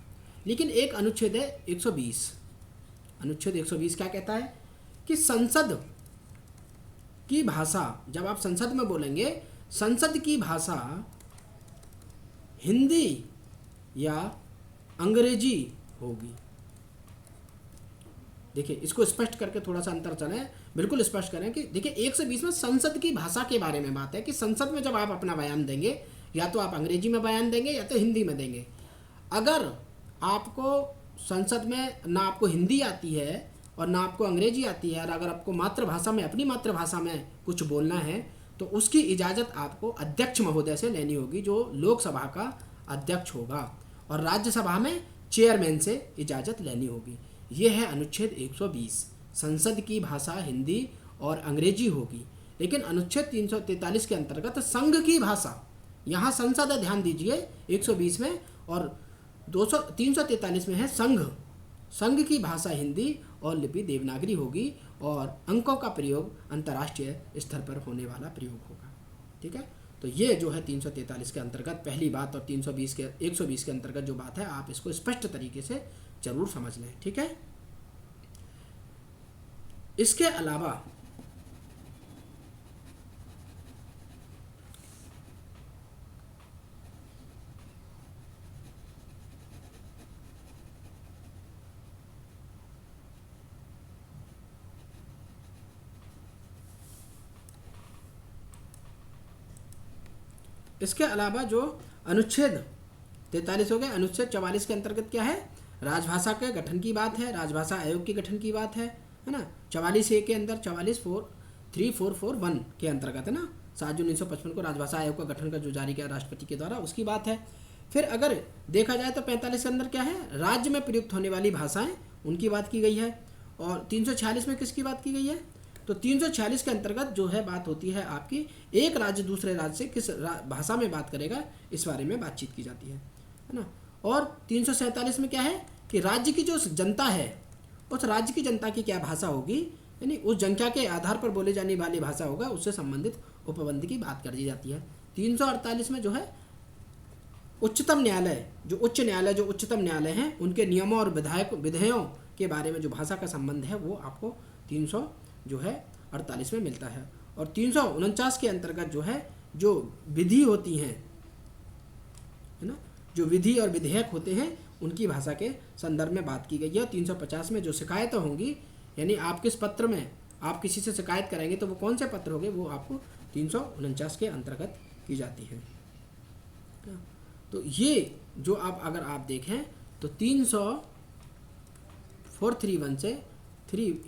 लेकिन एक अनुच्छेद है 120। अनुच्छेद 120 क्या कहता है कि संसद की भाषा, जब आप संसद में बोलेंगे, संसद की भाषा हिंदी या अंग्रेजी होगी। देखिए, इसको स्पष्ट करके थोड़ा सा अंतर चलें, बिल्कुल स्पष्ट करें कि देखिए 120 में संसद की भाषा के बारे में बात है कि संसद में जब आप अपना बयान देंगे, या तो आप अंग्रेजी में बयान देंगे या तो हिंदी में देंगे। अगर आपको संसद में ना आपको हिंदी आती है और ना आपको अंग्रेजी आती है, और अगर आपको मातृभाषा में, अपनी मातृभाषा में कुछ बोलना है, तो उसकी इजाज़त आपको अध्यक्ष महोदय से लेनी होगी, जो लोकसभा का अध्यक्ष होगा, और राज्यसभा में चेयरमैन से इजाज़त लेनी होगी। ये है अनुच्छेद 120। संसद की भाषा हिंदी और अंग्रेजी होगी। लेकिन अनुच्छेद 343 के अंतर्गत संघ की भाषा, यहाँ संसद है, ध्यान दीजिए 120 में, और 343 में है संघ की भाषा हिंदी और लिपि देवनागरी होगी, और अंकों का प्रयोग अंतर्राष्ट्रीय स्तर पर होने वाला प्रयोग होगा। ठीक है, तो ये जो है 343 के अंतर्गत पहली बात, और 120 के अंतर्गत जो बात है, आप इसको स्पष्ट तरीके से जरूर समझ लें। ठीक है, इसके अलावा जो अनुच्छेद 43 हो गया, अनुच्छेद 44 के अंतर्गत क्या है? राजभाषा के गठन की बात है, राजभाषा आयोग के गठन की बात है ना। 44A के अंदर 44.3441 के अंतर्गत है ना, 7 जून 1955 को राजभाषा आयोग का गठन का जो जारी किया राष्ट्रपति के द्वारा, उसकी बात है। फिर अगर देखा जाए तो 45 के अंदर क्या है? राज्य में प्रयुक्त होने वाली भाषाएं, उनकी बात की गई है। और 346 में किसकी बात की गई है? तो 346 के अंतर्गत जो है बात होती है आपकी, एक राज्य दूसरे राज्य से किस भाषा में बात करेगा, इस बारे में बातचीत की जाती है ना। और 347 में क्या है कि राज्य की जो जनता है, उस राज्य की जनता की क्या भाषा होगी, यानी उस जनता के आधार पर बोले जाने वाली भाषा होगा, उससे संबंधित उपबंध की बात कर दी जाती है। 348 में जो है उच्चतम न्यायालय, जो उच्चतम न्यायालय हैं, उनके नियमों और विधेयों के बारे में जो भाषा का संबंध है, वो आपको 348 में मिलता है। और 349 के अंतर्गत जो है, जो विधि होती हैं, है ना, जो विधि और विधेयक होते हैं, उनकी भाषा के संदर्भ में बात की गई है। 350 में जो शिकायतें होंगी, यानी आप किस पत्र में आप किसी से शिकायत करेंगे, तो वो कौन से पत्र होंगे, वो आपको 349 के अंतर्गत की जाती है। तो ये जो अगर आप देखें तो 431 से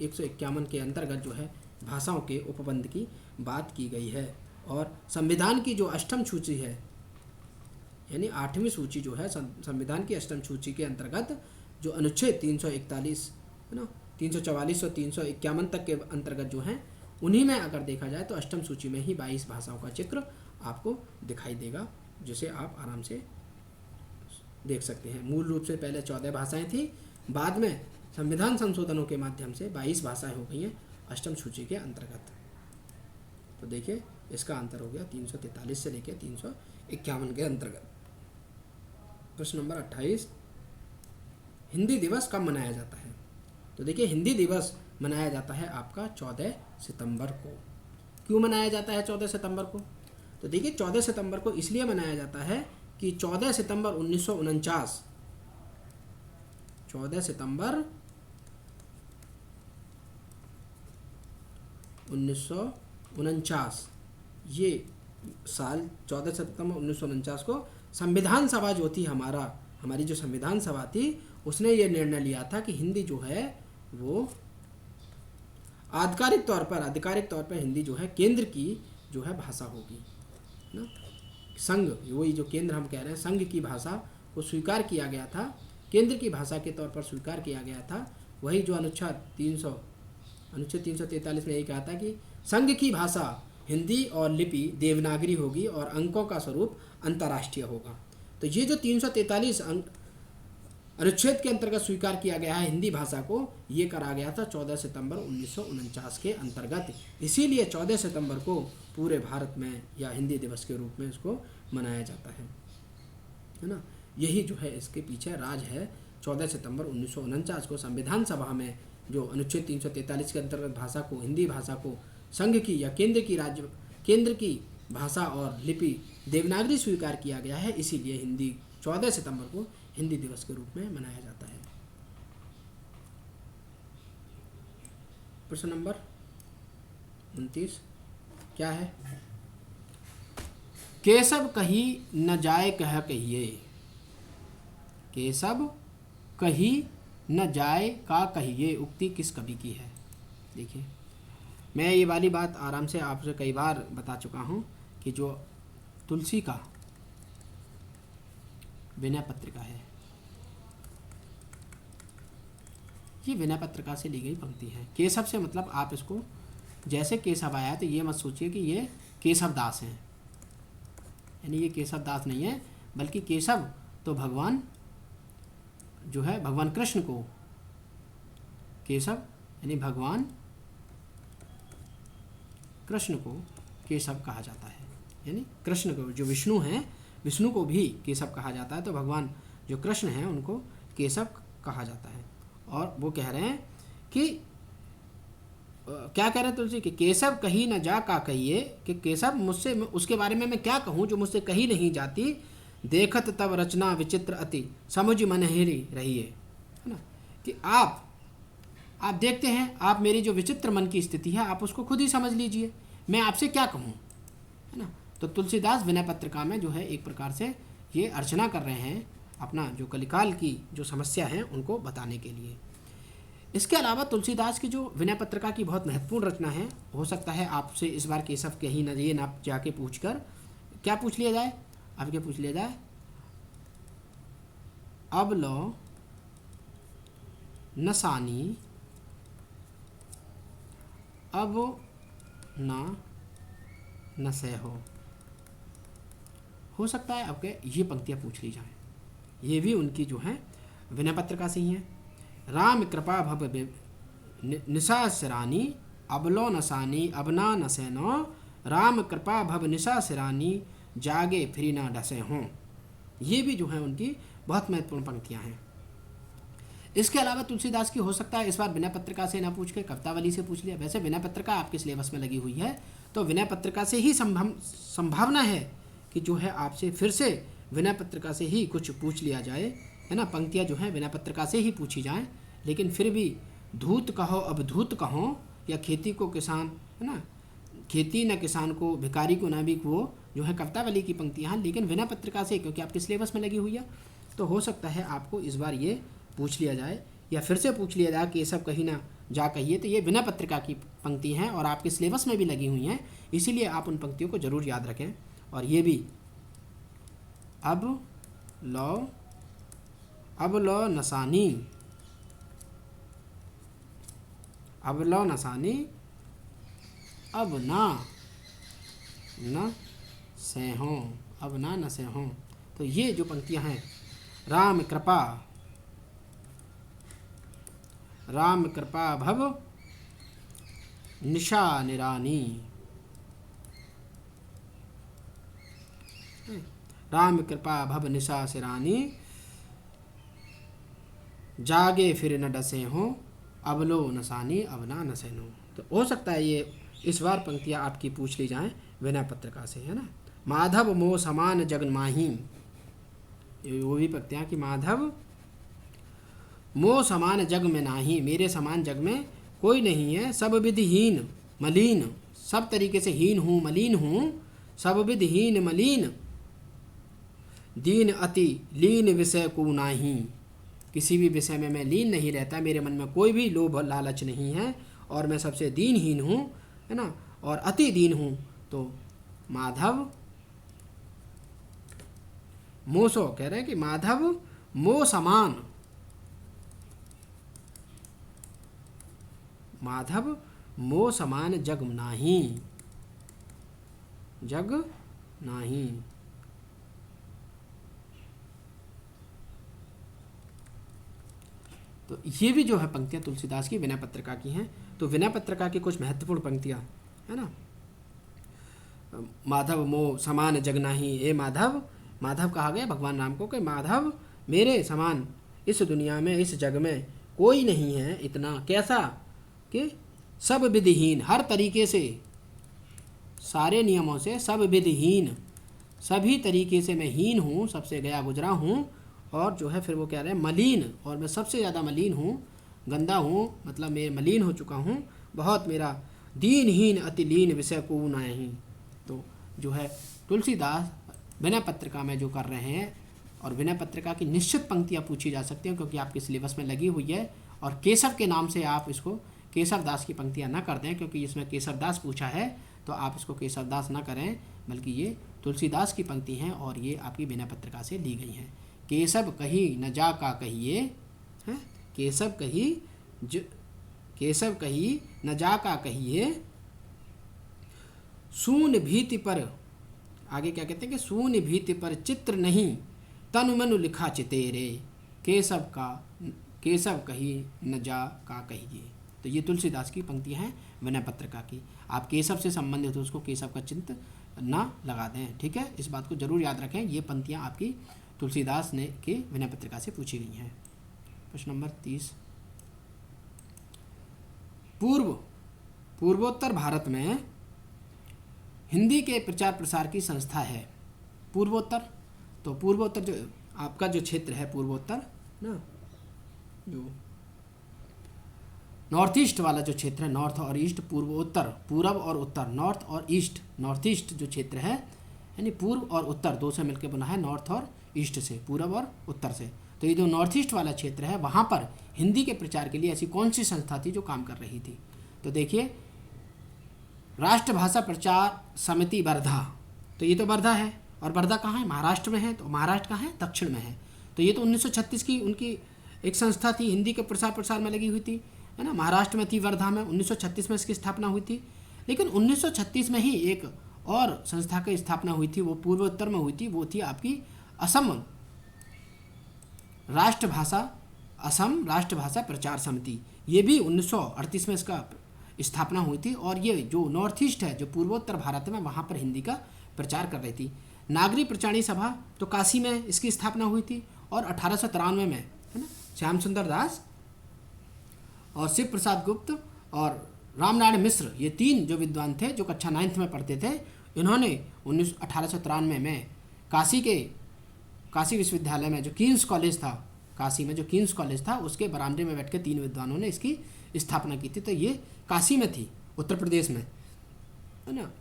151 के अंतर्गत जो है भाषाओं के उपबंध की बात की गई है। और संविधान की जो अष्टम सूची है, यानी 8वीं सूची जो है संविधान की अष्टम सूची के अंतर्गत जो अनुच्छेद 341 है ना, 344 और 351 तक के अंतर्गत जो हैं, उन्हीं में अगर देखा जाए तो अष्टम सूची में ही 22 भाषाओं का जिक्र आपको दिखाई देगा, जिसे आप आराम से देख सकते हैं। मूल रूप से पहले 14 भाषाएं थी, बाद में संविधान संशोधनों के माध्यम से 22 भाषाएं हो गई हैं अष्टम सूची के अंतर्गत। तो देखिए इसका अंतर हो गया 343 से लेकर 351 के अंतर्गत। प्रश्न नंबर 28, हिंदी दिवस कब मनाया जाता है? तो देखिए हिंदी दिवस मनाया जाता है आपका 14 सितंबर को। क्यों मनाया जाता है 14 सितंबर को? तो देखिए 14 सितंबर को इसलिए मनाया जाता है कि 14 सितंबर 1949 14 सितंबर 1949, ये साल 14 सितंबर 1949 को संविधान सभा जो थी हमारी जो संविधान सभा थी, उसने ये निर्णय लिया था कि हिंदी जो है वो आधिकारिक तौर पर हिंदी जो है केंद्र की जो है भाषा होगी ना। संघ, वही जो केंद्र हम कह रहे हैं, संघ की भाषा को स्वीकार किया गया था, केंद्र की भाषा के तौर पर स्वीकार किया गया था। वही जो अनुच्छेद 343 में यही कहा था कि संघ की भाषा हिंदी और लिपि देवनागरी होगी और अंकों का स्वरूप अंतर्राष्ट्रीय होगा। तो ये जो 343 अनुच्छेद के अंतर्गत स्वीकार किया गया है हिंदी भाषा को, ये करा गया था 14 सितंबर 1949 के अंतर्गत। इसीलिए 14 सितंबर को पूरे भारत में या हिंदी दिवस के रूप में इसको मनाया जाता है ना। यही जो है इसके पीछे राज है। 14 सितंबर 1949 को संविधान सभा में जो अनुच्छेद 343 के अंतर्गत भाषा को, हिंदी भाषा को संघ की या केंद्र की भाषा और लिपि देवनागरी स्वीकार किया गया है। इसीलिए 14 सितंबर को हिंदी दिवस के रूप में मनाया जाता है। प्रश्न नंबर 29 क्या है? केशव कही न जाए कह कहिए। केशव कही न जाए का कहिए उक्ति किस कवि की है? देखिए, मैं ये वाली बात आराम से आपसे कई बार बता चुका हूँ कि जो तुलसी का विनय पत्रिका है, ये विनय पत्रिका से ली गई पंक्ति है। केशव से मतलब आप इसको जैसे केशव आया तो ये मत सोचिए कि ये केशव दास हैं, यानी ये केशव दास नहीं है, बल्कि केशव तो भगवान जो है भगवान कृष्ण को, केशव यानी भगवान कृष्ण को केशव कहा जाता है। यानी कृष्ण को, जो विष्णु हैं, विष्णु को भी केशव कहा जाता है, तो भगवान जो कृष्ण हैं उनको केशव कहा जाता है। और वो कह रहे हैं कि क्या कह रहे हैं तुलसी कि केशव कही न जा का कहिए, कि केशव मुझसे उसके बारे में मैं क्या कहूँ जो मुझसे कही नहीं जाती। देखत तब रचना विचित्र अति समुझ मन हेरी रहिए, है ना। कि आप देखते हैं, आप मेरी जो विचित्र मन की स्थिति है आप उसको खुद ही समझ लीजिए, मैं आपसे क्या कहूँ, है ना। तो तुलसीदास विनय पत्रिका में जो है एक प्रकार से ये अर्चना कर रहे हैं अपना जो कलिकाल की जो समस्या है उनको बताने के लिए। इसके अलावा तुलसीदास की जो विनय पत्रिका की बहुत महत्वपूर्ण रचना है, हो सकता है आपसे इस बार केशव कही न ये ना जाके पूछकर क्या पूछ लिया जाए, अब क्या पूछ लिया जाए, अब लो नसानी अब ना नसे हो सकता है आपके ये पंक्तियाँ पूछ ली जाएं। ये भी उनकी जो है विनय पत्रिका से ही है। राम कृपा भव निशा सिरानी अबलो नसानी अबना नसैनो, राम कृपा भव निशा सिरानी जागे फिरी ना डसे हों। ये भी जो है उनकी बहुत महत्वपूर्ण पंक्तियाँ हैं। इसके अलावा तुलसीदास की हो सकता है इस बार विनय पत्रिका से ना पूछ के कवितावली से पूछ लिया। वैसे विनय पत्रिका आपके सिलेबस में लगी हुई है, तो विनय पत्रिका से ही संभावना है कि जो है आपसे फिर से विनय पत्रिका से ही कुछ पूछ लिया जाए, है ना। पंक्तियाँ जो हैं विनय पत्रिका से ही पूछी जाएं, लेकिन फिर भी धूत कहो अब धूत कहो, या खेती को किसान, है ना, खेती न किसान को भिखारी को ना भी, वो जो है कवितावली की पंक्तियाँ हैं, लेकिन विनय पत्रिका से क्योंकि आपके सिलेबस में लगी हुई है, तो हो सकता है आपको इस बार ये पूछ लिया जाए या फिर से पूछ लिया जाए कि ये सब कहीं ना जा कहिए। तो ये विनय पत्रिका की पंक्ति हैं और आपके सिलेबस में भी लगी हुई हैं, इसीलिए आप उन पंक्तियों को जरूर याद रखें। और ये भी अब लो नसानी, अब लो नसानी अब ना न से हों, अब ना न से हों। तो ये जो पंक्तियां हैं, राम कृपा भव निशा निरानी, राम कृपा भव निशा सिरानी जागे फिर न डसे हों, अबलो नसानी अब ना नसैनो। तो हो सकता है ये इस बार पंक्तियाँ आपकी पूछ ली जाएं विनय पत्रिका से, है ना। माधव मोह समान जगन माही, वो भी पंक्तियाँ कि माधव मो समान जग में नाही, मेरे समान जग में कोई नहीं है। सब विधि हीन मलिन, सब तरीके से हीन हूँ मलिन हूँ। सब विधि हीन मलिन, दीन अति लीन विषय को नाही, किसी भी विषय में मैं लीन नहीं रहता, मेरे मन में कोई भी लोभ लालच नहीं है और मैं सबसे दीनहीन हूँ, है ना, और अति दीन हूँ। तो माधव मोसो कह रहे हैं कि माधव मो समान, माधव मो समान जग नाही, जग नाही। तो ये भी जो है पंक्तियां तुलसीदास की विनय पत्रिका की हैं। तो विनय पत्रिका की कुछ महत्वपूर्ण पंक्तियां है ना। माधव मो समान जग नाही, हे माधव, माधव कहा गया भगवान राम को कि माधव मेरे समान इस दुनिया में इस जग में कोई नहीं है इतना, कैसा कि सब विधिहीन, हर तरीके से सारे नियमों से सब विधिहीन, सभी तरीके से मैं हीन हूँ, सबसे गया गुजरा हूँ। और जो है फिर वो कह रहे हैं मलिन, और मैं सबसे ज़्यादा मलिन हूँ, गंदा हूँ, मतलब मैं मलिन हो चुका हूँ, बहुत मेरा दीनहीन अति लीन विषय को नहीं। तो जो है तुलसीदास विनय पत्रिका में जो कर रहे हैं, और विनय पत्रिका की निश्चित पंक्तियाँ पूछी जा सकती हैं क्योंकि आपके सिलेबस में लगी हुई है। और केशव के नाम से आप इसको केशव दास की पंक्तियाँ ना कर दें, क्योंकि इसमें केशव दास पूछा है, तो आप इसको केशव दास ना करें, बल्कि ये तुलसीदास की पंक्ति हैं और ये आपकी विनय पत्रिका से ली गई हैं। केशव कही न जा का कहिए, हैं, केशव कही न जा का कहिए, सून भीति पर, आगे क्या कहते हैं कि सून भीति पर चित्र नहीं, तनु मनु लिखा चितेरे, केशव कही न जा का कहिए। तो ये तुलसीदास की पंक्तियाँ हैं विनय पत्रिका की। आप केशव से संबंधित हो उसको केशव का चिन्ह ना लगा दें, ठीक है, इस बात को जरूर याद रखें। ये पंक्तियाँ आपकी तुलसीदास ने के विनय पत्रिका से पूछी गई हैं। प्रश्न नंबर 30, पूर्वोत्तर भारत में हिंदी के प्रचार प्रसार की संस्था है। पूर्वोत्तर, तो पूर्वोत्तर जो आपका जो क्षेत्र है पूर्वोत्तर ना, जो नॉर्थ ईस्ट वाला जो क्षेत्र है, नॉर्थ और ईस्ट, पूर्वोत्तर, पूरब और उत्तर, नॉर्थ और ईस्ट, नॉर्थ ईस्ट जो क्षेत्र है, यानी पूर्व और उत्तर दो से मिलकर बना है, नॉर्थ और ईस्ट से, पूरब और उत्तर से। तो ये जो नॉर्थ ईस्ट वाला क्षेत्र है वहाँ पर हिंदी के प्रचार के लिए ऐसी कौन सी संस्था थी जो काम कर रही थी? तो देखिए, राष्ट्रभाषा प्रचार समिति वर्धा, तो ये तो वर्धा है, और वर्धा कहाँ है? महाराष्ट्र में है। तो महाराष्ट्र कहाँ है? दक्षिण में है। तो ये तो 1936 की उनकी एक संस्था थी, हिंदी के प्रसार में लगी हुई थी, है ना, महाराष्ट्र में थी, वर्धा में। 1936 में इसकी स्थापना हुई थी। लेकिन 1936 में ही एक और संस्था की स्थापना हुई थी, वो पूर्वोत्तर में हुई थी, वो थी आपकी असम राष्ट्रभाषा प्रचार समिति। ये भी 1938 में इसका स्थापना हुई थी, और ये जो नॉर्थ ईस्ट है, जो पूर्वोत्तर भारत में, वहाँ पर हिंदी का प्रचार कर रही थी। नागरी प्रचारणी सभा तो काशी में इसकी स्थापना हुई थी, और 1893 में, है ना, श्याम सुंदर दास और शिव प्रसाद गुप्त और रामनारायण मिश्र, ये तीन जो विद्वान थे जो कक्षा 9th में पढ़ते थे, इन्होंने 1893 में काशी विश्वविद्यालय में जो कीन्स कॉलेज था, काशी में जो कीन्स कॉलेज था, उसके बरामदे में बैठ के तीन विद्वानों ने इसकी स्थापना की थी। तो ये काशी में थी, उत्तर प्रदेश में, है ना।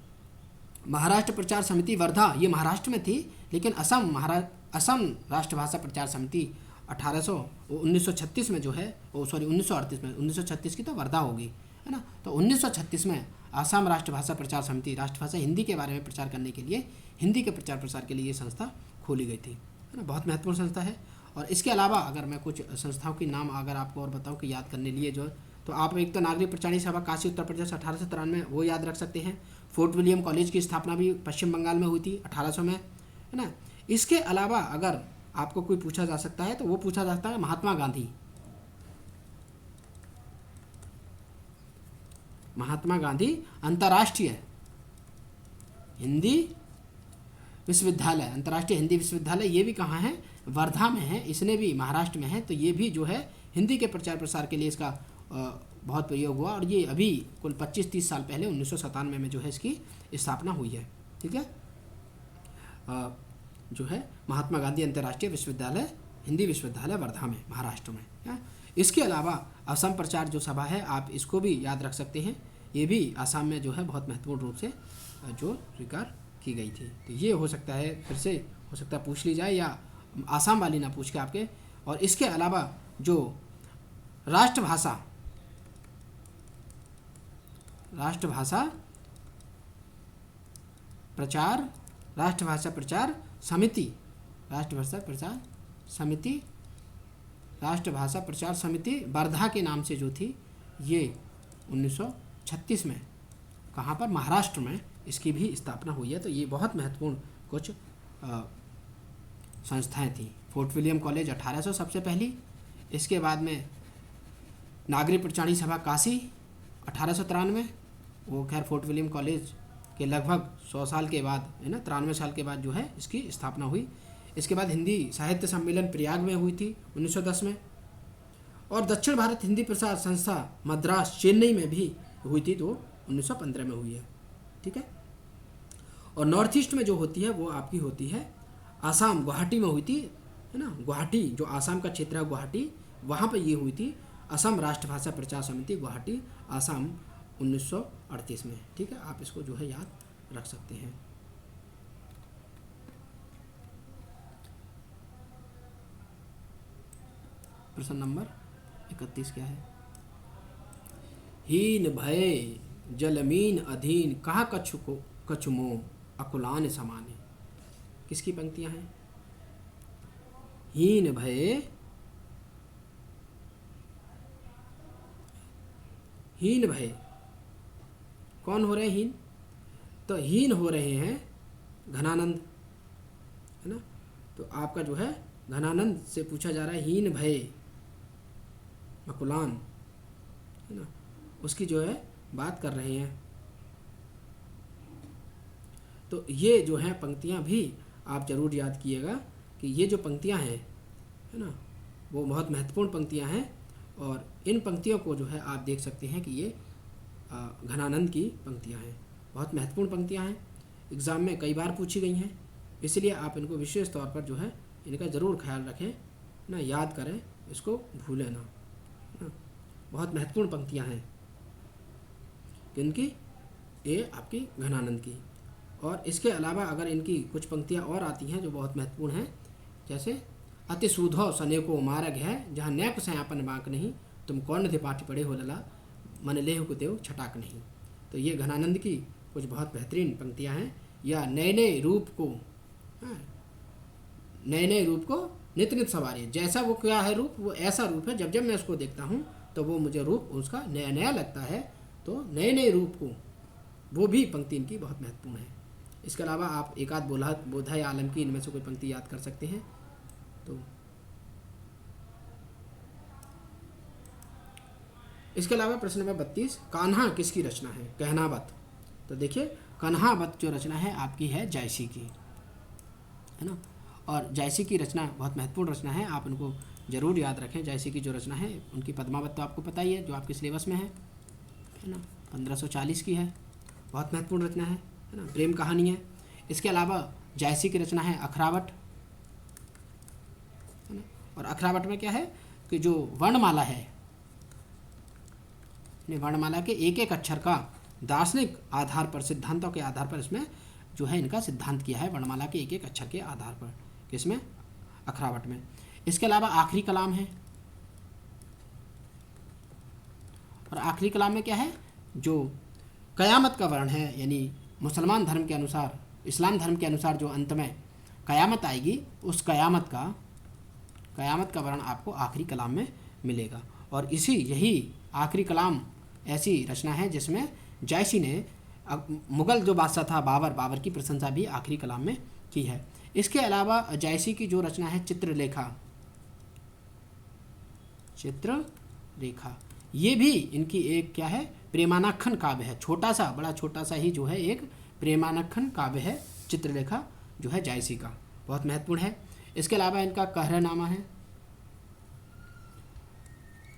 महाराष्ट्र प्रचार समिति वर्धा, ये महाराष्ट्र में थी, लेकिन असम राष्ट्रभाषा प्रचार समिति 1936 में जो है, 1938 में, 1936 की तो वर्धा होगी, है ना। तो 1936 में असम राष्ट्रभाषा प्रचार समिति, राष्ट्रभाषा हिंदी के बारे में प्रचार करने के लिए, हिंदी के प्रचार प्रसार के लिए ये संस्था खोली गई थी, है ना। बहुत महत्वपूर्ण संस्था है। और इसके अलावा अगर मैं कुछ संस्थाओं के नाम अगर आपको और बताऊं कि याद करने लिए जो, तो आप एक तो नागरिक प्रचारणी सभा काशी उत्तर प्रदेश 1893 में, वो याद रख सकते हैं। फोर्ट विलियम कॉलेज की स्थापना भी पश्चिम बंगाल में हुई थी 1800 में, है ना। इसके अलावा अगर आपको कोई पूछा जा सकता है तो वो पूछा जाता है महात्मा गांधी अंतर्राष्ट्रीय हिंदी विश्वविद्यालय, अंतर्राष्ट्रीय हिंदी विश्वविद्यालय, ये भी कहाँ है? वर्धा में है, इसने भी महाराष्ट्र में है। तो ये भी जो है हिंदी के प्रचार प्रसार के लिए इसका बहुत प्रयोग हुआ, और ये अभी कुल 25-30 साल पहले 1997 में जो है इसकी स्थापना हुई है, ठीक है। जो है महात्मा गांधी अंतर्राष्ट्रीय विश्वविद्यालय, हिंदी विश्वविद्यालय वर्धा में, महाराष्ट्र में, है। इसके अलावा असम प्रचार जो सभा है, आप इसको भी याद रख सकते हैं। ये भी असम में जो है बहुत महत्वपूर्ण रूप से जो स्वीकार की गई थी। तो ये हो सकता है, फिर से हो सकता है पूछ ली जाए या आसाम वाली ना पूछ के आपके। और इसके अलावा जो राष्ट्रभाषा प्रचार समिति वर्धा के नाम से जो थी, ये 1936 में कहाँ पर, महाराष्ट्र में इसकी भी स्थापना हुई है। तो ये बहुत महत्वपूर्ण कुछ संस्थाएं थी। फोर्ट विलियम कॉलेज 1800 सबसे पहली, इसके बाद में नागरिक प्रचारणी सभा काशी 1893, वो खैर फोर्ट विलियम कॉलेज के लगभग 100 साल के बाद है ना, 93 साल के बाद जो है इसकी स्थापना हुई। इसके बाद हिंदी साहित्य सम्मेलन प्रयाग में हुई थी 1910 में, और दक्षिण भारत हिंदी प्रसार संस्था मद्रास चेन्नई में भी हुई थी, तो 1915 में हुई है। ठीक है। और नॉर्थ ईस्ट में जो होती है वो आपकी होती है आसाम, गुवाहाटी में हुई थी, है ना। गुवाहाटी जो आसाम का क्षेत्र है गुवाहाटी, वहाँ पर ये हुई थी असम राष्ट्रभाषा प्रचार समिति गुवाहाटी, आसाम 1938 में। ठीक है, आप इसको जो है याद रख सकते हैं। प्रश्न नंबर 31 क्या है? हीन भय जलमीन अधीन कहा कछुमो अकुलान समाने। किसकी पंक्तियां हैं? हीन भय कौन हो रहे हैं हीन? तो हीन हो रहे हैं घनानंद, है ना। तो आपका जो है घनानंद से पूछा जा रहा है हीन भय अकुलान, है ना, उसकी जो है बात कर रहे हैं। तो ये जो है पंक्तियां भी आप जरूर याद कीजिएगा कि ये जो पंक्तियां हैं, है ना, वो बहुत महत्वपूर्ण पंक्तियां हैं। और इन पंक्तियों को जो है आप देख सकते हैं कि ये घनानंद की पंक्तियां हैं, बहुत महत्वपूर्ण पंक्तियां हैं, एग्ज़ाम में कई बार पूछी गई हैं। इसलिए आप इनको विशेष तौर पर जो है इनका ज़रूर ख्याल रखें ना, याद करें, इसको भूलें ना, है ना। बहुत महत्वपूर्ण पंक्तियां हैं किनकी? ये आपकी घनानंद की। और इसके अलावा अगर इनकी कुछ पंक्तियां और आती हैं जो बहुत महत्वपूर्ण हैं, जैसे अति सूधो सनेको मार्ग है जहाँ नैप सयापन बांक नहीं, तुम कौन थे पाठी पड़े हो लला मन लेह को देव छटाक नहीं। तो ये घनानंद की कुछ बहुत बेहतरीन पंक्तियां हैं। या नए नए रूप को नित नित सवारी, जैसा वो क्या है रूप, वो ऐसा रूप है, जब जब मैं उसको देखता हूँ तो वो मुझे रूप उसका नया नया लगता है। तो नए नए रूप को, वो भी पंक्ति इनकी बहुत महत्वपूर्ण है। इसके अलावा आप एक आध बोधा या आलम की इनमें से कोई पंक्ति याद कर सकते हैं। तो इसके अलावा प्रश्न नंबर 32, कान्हा किसकी रचना है? कहनावत। तो देखिए कन्हावत जो रचना है आपकी है जायसी की, है ना। और जायसी की रचना बहुत महत्वपूर्ण रचना है, आप उनको जरूर याद रखें। जायसी की जो रचना है, उनकी पद्मावत तो आपको पता ही है, जो आपके सिलेबस में है ना, 1540 की है, बहुत महत्वपूर्ण रचना है ना, प्रेम कहानी है। इसके अलावा जायसी की रचना है अखरावट, है ना। और अखरावट में क्या है कि जो वर्णमाला है, वर्णमाला के एक एक अक्षर का दार्शनिक आधार पर, सिद्धांतों के आधार पर इसमें जो है इनका सिद्धांत किया है, वर्णमाला के एक एक अक्षर के आधार पर, किसमें? अखरावट में। इसके अलावा आखिरी कलाम है, और आखिरी कलाम में क्या है, जो कयामत का वर्ण है, यानी मुसलमान धर्म के अनुसार, इस्लाम धर्म के अनुसार जो अंत में कयामत आएगी, उस कयामत का वर्ण आपको आखिरी कलाम में मिलेगा। और यही आखिरी कलाम ऐसी रचना है जिसमें जायसी ने मुगल जो बादशाह था बाबर की प्रशंसा भी आखिरी कलाम में की है। इसके अलावा जायसी की जो रचना है चित्रलेखा, ये भी इनकी एक क्या है, प्रेमानाख्यान काव्य है, बड़ा छोटा सा ही जो है एक प्रेमानाख्यान काव्य है चित्रलेखा, जो है जायसी का, बहुत महत्वपूर्ण है। इसके अलावा इनका कहरानामा है,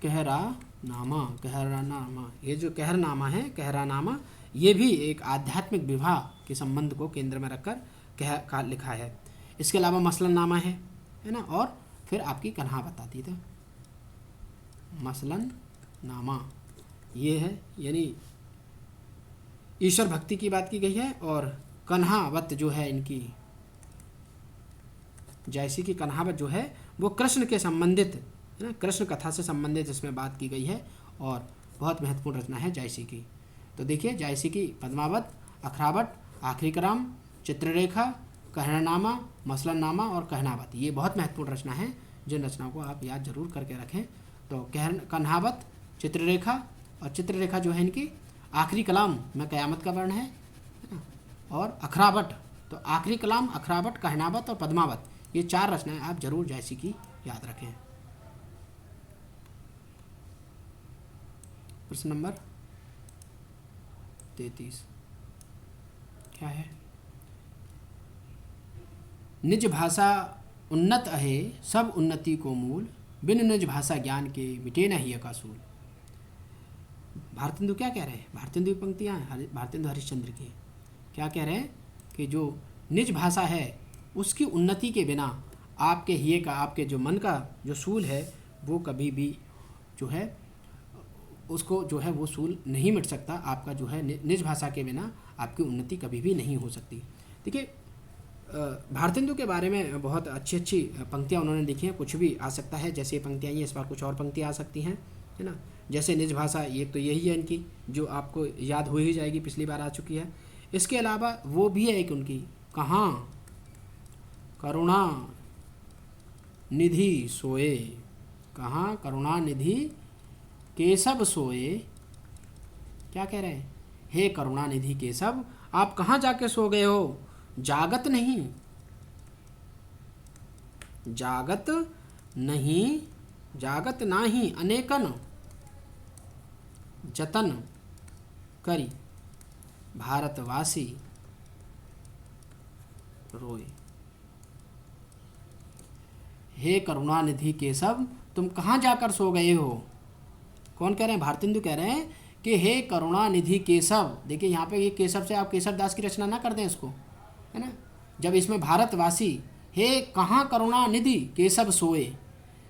कहरानामा, ये जो कहरानामा, ये भी एक आध्यात्मिक विवाह के संबंध को केंद्र में रखकर लिखा है। इसके अलावा मसलननामा है ना, और फिर आपकी कन्हावत आती थी। मसलन नामा, ये है, यानी ईश्वर भक्ति की बात की गई है। और कन्हावत जो है इनकी, जैसी कि कन्हावत जो है वो कृष्ण के संबंधित है ना, कृष्ण कथा से संबंधित इसमें बात की गई है और बहुत महत्वपूर्ण रचना है जायसी की। तो देखिए जायसी की पद्मावत, अखरावट, आखिरी कराम, चित्ररेखा, कहनानामा, मसलननामा और कहनावत, ये बहुत महत्वपूर्ण रचना है जिन रचनाओं को आप याद जरूर करके रखें। तो कन्हावत, चित्ररेखा, और चित्ररेखा जो है इनकी आखिरी कलाम में कयामत का वर्ण है ना, और अखरावट, तो आखिरी कलाम, अखरावट, कहनावत और पद्मावत, ये 4 रचनाएं आप जरूर जायसी की याद रखें। प्रश्न नंबर 33 क्या है? निज भाषा उन्नत अहे सब उन्नति को मूल, बिन निज भाषा ज्ञान के मिटे न ही अकासूल। भारतेंदु क्या कह रहे हैं? भारतेंदु की पंक्तियाँ भारतेंदु हरिश्चंद्र की क्या कह रहे हैं कि जो निज भाषा है उसकी उन्नति के बिना आपके हिये का, आपके जो मन का जो सूल है वो कभी भी जो है उसको जो है वो सूल नहीं मिट सकता। आपका जो है निज भाषा के बिना आपकी उन्नति कभी भी नहीं हो सकती। देखिए भारतेंदु के बारे में बहुत अच्छी अच्छी पंक्तियाँ उन्होंने लिखी हैं। कुछ भी आ सकता है, जैसे ये पंक्तियाँ आई हैं इस बार कुछ और पंक्तियाँ आ सकती हैं, है ना। जैसे निज भाषा, ये तो यही है इनकी जो आपको याद हो ही जाएगी, पिछली बार आ चुकी है। इसके अलावा वो भी है एक उनकी, कहाँ करुणा निधि सोए, कहाँ करुणा निधि केशव सोए। क्या कह रहे हैं? हे करुणा निधि केशव, आप कहाँ जाके सो गए हो? जागत नहीं, जागत नहीं, जागत नाही अनेकन जतन करी भारतवासी रोए। हे करुणानिधि केशव, तुम कहाँ जाकर सो गए हो? कौन कह रहे हैं? भारतेंदु कह रहे हैं कि हे करुणानिधि केशव। देखिए यहाँ पे ये केशव से आप केशव दास की रचना ना कर दें इसको, है ना। जब इसमें भारतवासी, हे कहाँ करुणानिधि केशव सोए,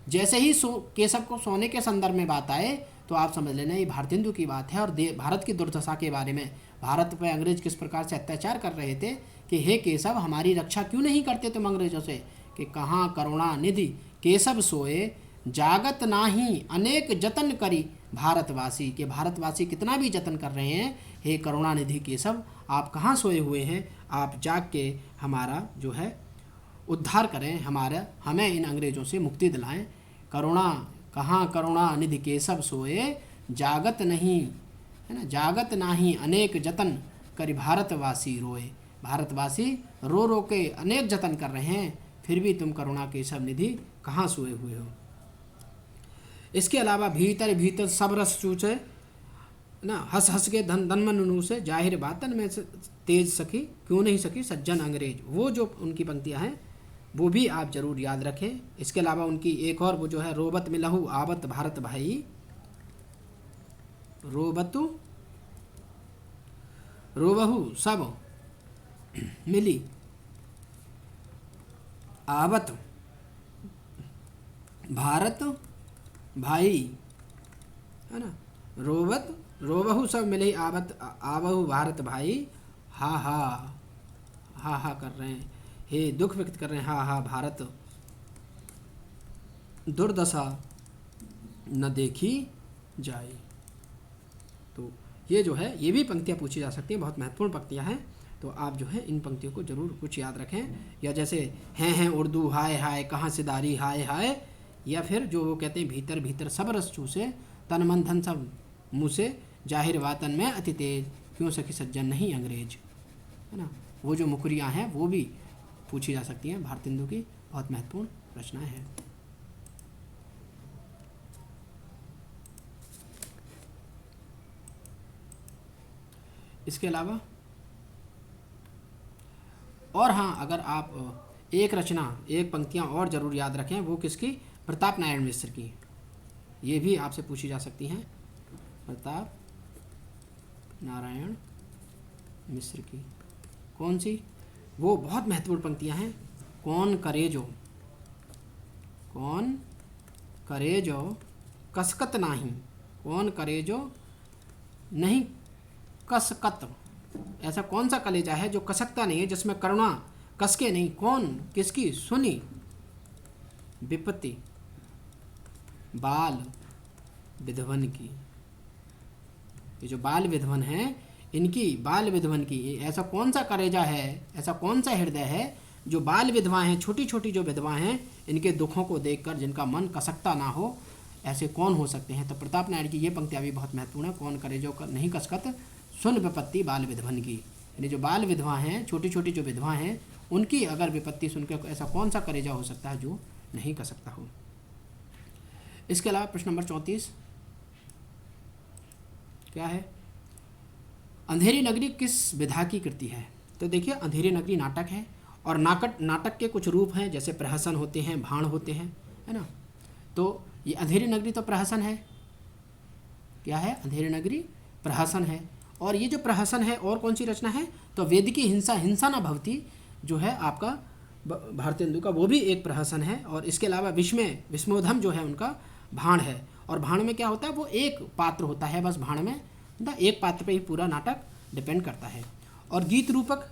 जैसे ही केशव को सोने के संदर्भ में बात आए तो आप समझ लेना ये भारतेंदु की बात है और भारत की दुर्दशा के बारे में, भारत पर अंग्रेज किस प्रकार से अत्याचार कर रहे थे कि हे केशव हमारी रक्षा क्यों नहीं करते तुम अंग्रेजों से, कि कहाँ करुणा निधि केशव सोए, जागत नाही अनेक जतन करी भारतवासी, के भारतवासी कितना भी जतन कर रहे हैं, हे करुणानिधि केशव आप कहाँ सोए हुए हैं, आप जाग के हमारा जो है उद्धार करें, हमें इन अंग्रेजों से मुक्ति दिलाएं। करुणा, कहाँ करुणा निधि केशव सोए, जागत नहीं, है ना, जागत नाही अनेक जतन करी भारतवासी रोए। भारतवासी रो रो के अनेक जतन कर रहे हैं, फिर भी तुम करुणा केशव निधि कहाँ सोए हुए हो। इसके अलावा भीतर भीतर सब रस चूचे ना, हंस हंस के धन धन मन से, जाहिर बातन में तेज सखी क्यों नहीं सकी सज्जन अंग्रेज। वो जो उनकी पंक्तियाँ हैं वो भी आप जरूर याद रखें। इसके अलावा उनकी एक और वो जो है, रोबत मिलहु आवत भारत भाई, रोबतु रोबहु सब मिली आवत भारत भाई, है ना, रोबत रोबहु सब मिली आवत आवहु भारत भाई, हा हा, हा हा कर रहे हैं, हे दुख व्यक्त कर रहे हैं, हा हा भारत दुर्दशा न देखी जाए। तो ये जो है ये भी पंक्तियाँ पूछी जा सकती हैं, बहुत महत्वपूर्ण पंक्तियाँ हैं। तो आप जो है इन पंक्तियों को जरूर कुछ याद रखें, या जैसे हैं उर्दू हाय हाय कहाँ से दारी हाय हाय, या फिर जो वो कहते हैं भीतर भीतर सब रस चूसे, तन मन धन सब मुँह से, जाहिर वातन में अति तेज क्यों सखी सज्जन नहीं अंग्रेज, है ना। वो जो मुकरियाँ हैं वो भी पूछी जा सकती हैं। भारतेंदु की बहुत महत्वपूर्ण रचनाएं हैं। इसके अलावा और हाँ, अगर आप एक रचना, एक पंक्तियाँ और ज़रूर याद रखें, वो किसकी? प्रताप नारायण मिश्र की। ये भी आपसे पूछी जा सकती हैं, प्रताप नारायण मिश्र की। कौन सी? वो बहुत महत्वपूर्ण पंक्तियाँ हैं, कौन करे जो कसकत नाही, कौन करे जो नहीं कसकत, ऐसा कौन सा कलेजा है जो कसकता नहीं है, जिसमें करुणा कसके नहीं, कौन किसकी, सुनी विपत्ति बाल विधवन की। ये जो बाल विधवन हैं इनकी, बाल विधवन की, ऐसा कौन सा कलेजा है, ऐसा कौन सा हृदय है जो बाल विधवा हैं, छोटी छोटी जो विधवा हैं, इनके दुखों को देखकर जिनका मन कसकता ना हो, ऐसे कौन हो सकते हैं। तो प्रताप नारायण की ये पंक्तियाँ भी बहुत महत्वपूर्ण है। कौन करे जो नहीं कसकत, सुन विपत्ति बाल विधवन की, यानी जो बाल विधवा हैं, छोटी छोटी जो विधवा हैं, उनकी अगर विपत्ति सुनकर ऐसा कौन सा कलेजा हो सकता है जो नहीं कर सकता हो। इसके अलावा प्रश्न नंबर 34 क्या है, अंधेरी नगरी किस विधा की कृति है। तो देखिए अंधेरी नगरी नाटक है, और नाटक के कुछ रूप हैं, जैसे प्रहसन होते हैं, भाण होते हैं, है ना। तो ये अंधेरी नगरी तो प्रहसन है, क्या है, अंधेरी नगरी प्रहसन है। और ये जो प्रहसन है और कौन सी रचना है, तो वेद की हिंसा हिंसा न भवती जो है आपका भारतेंदु का, वो भी एक प्रहसन है। और इसके अलावा विस्मोधम जो है उनका भाण है। और भाण में क्या होता है, वो एक पात्र होता है, बस भाण में एक पात्र पे ही पूरा नाटक डिपेंड करता है। और गीत रूपक,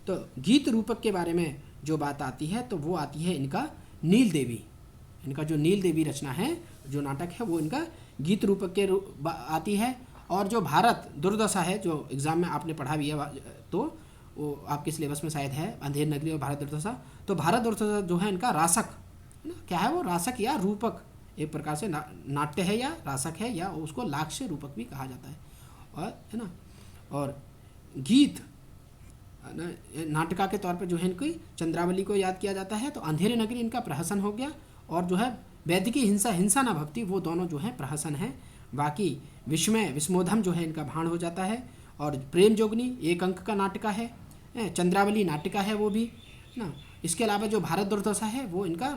तो गीत रूपक के बारे में जो बात आती है तो वो आती है इनका नील देवी, इनका जो नील देवी रचना है, जो नाटक है, वो इनका गीत रूपक के आती है। और जो भारत दुर्दशा है, जो एग्ज़ाम में आपने पढ़ा भी है, तो वो आपके सिलेबस में शायद है, अंधेर नगरी और भारत दुर्दशा। तो भारत दुर्दशा जो है इनका रासक, है ना, क्या है वो, रासक या रूपक, एक प्रकार से नाट्य है या रासक है, या उसको लाक्ष्य रूपक भी कहा जाता है, और है ना। और गीत नाटिका के तौर पर जो है इनकी चंद्रावली को याद किया जाता है। तो अंधेरे नगरी इनका प्रहसन हो गया, और जो है वैद्य की हिंसा हिंसा न भक्ति, वो दोनों जो है प्रहसन है। बाकी विस्मोधम जो है इनका भाण हो जाता है। और प्रेम जोगनी एक अंक का नाटिका है, चंद्रावली नाटिका है वो भी ना। इसके अलावा जो भारत दुर्दशा है वो इनका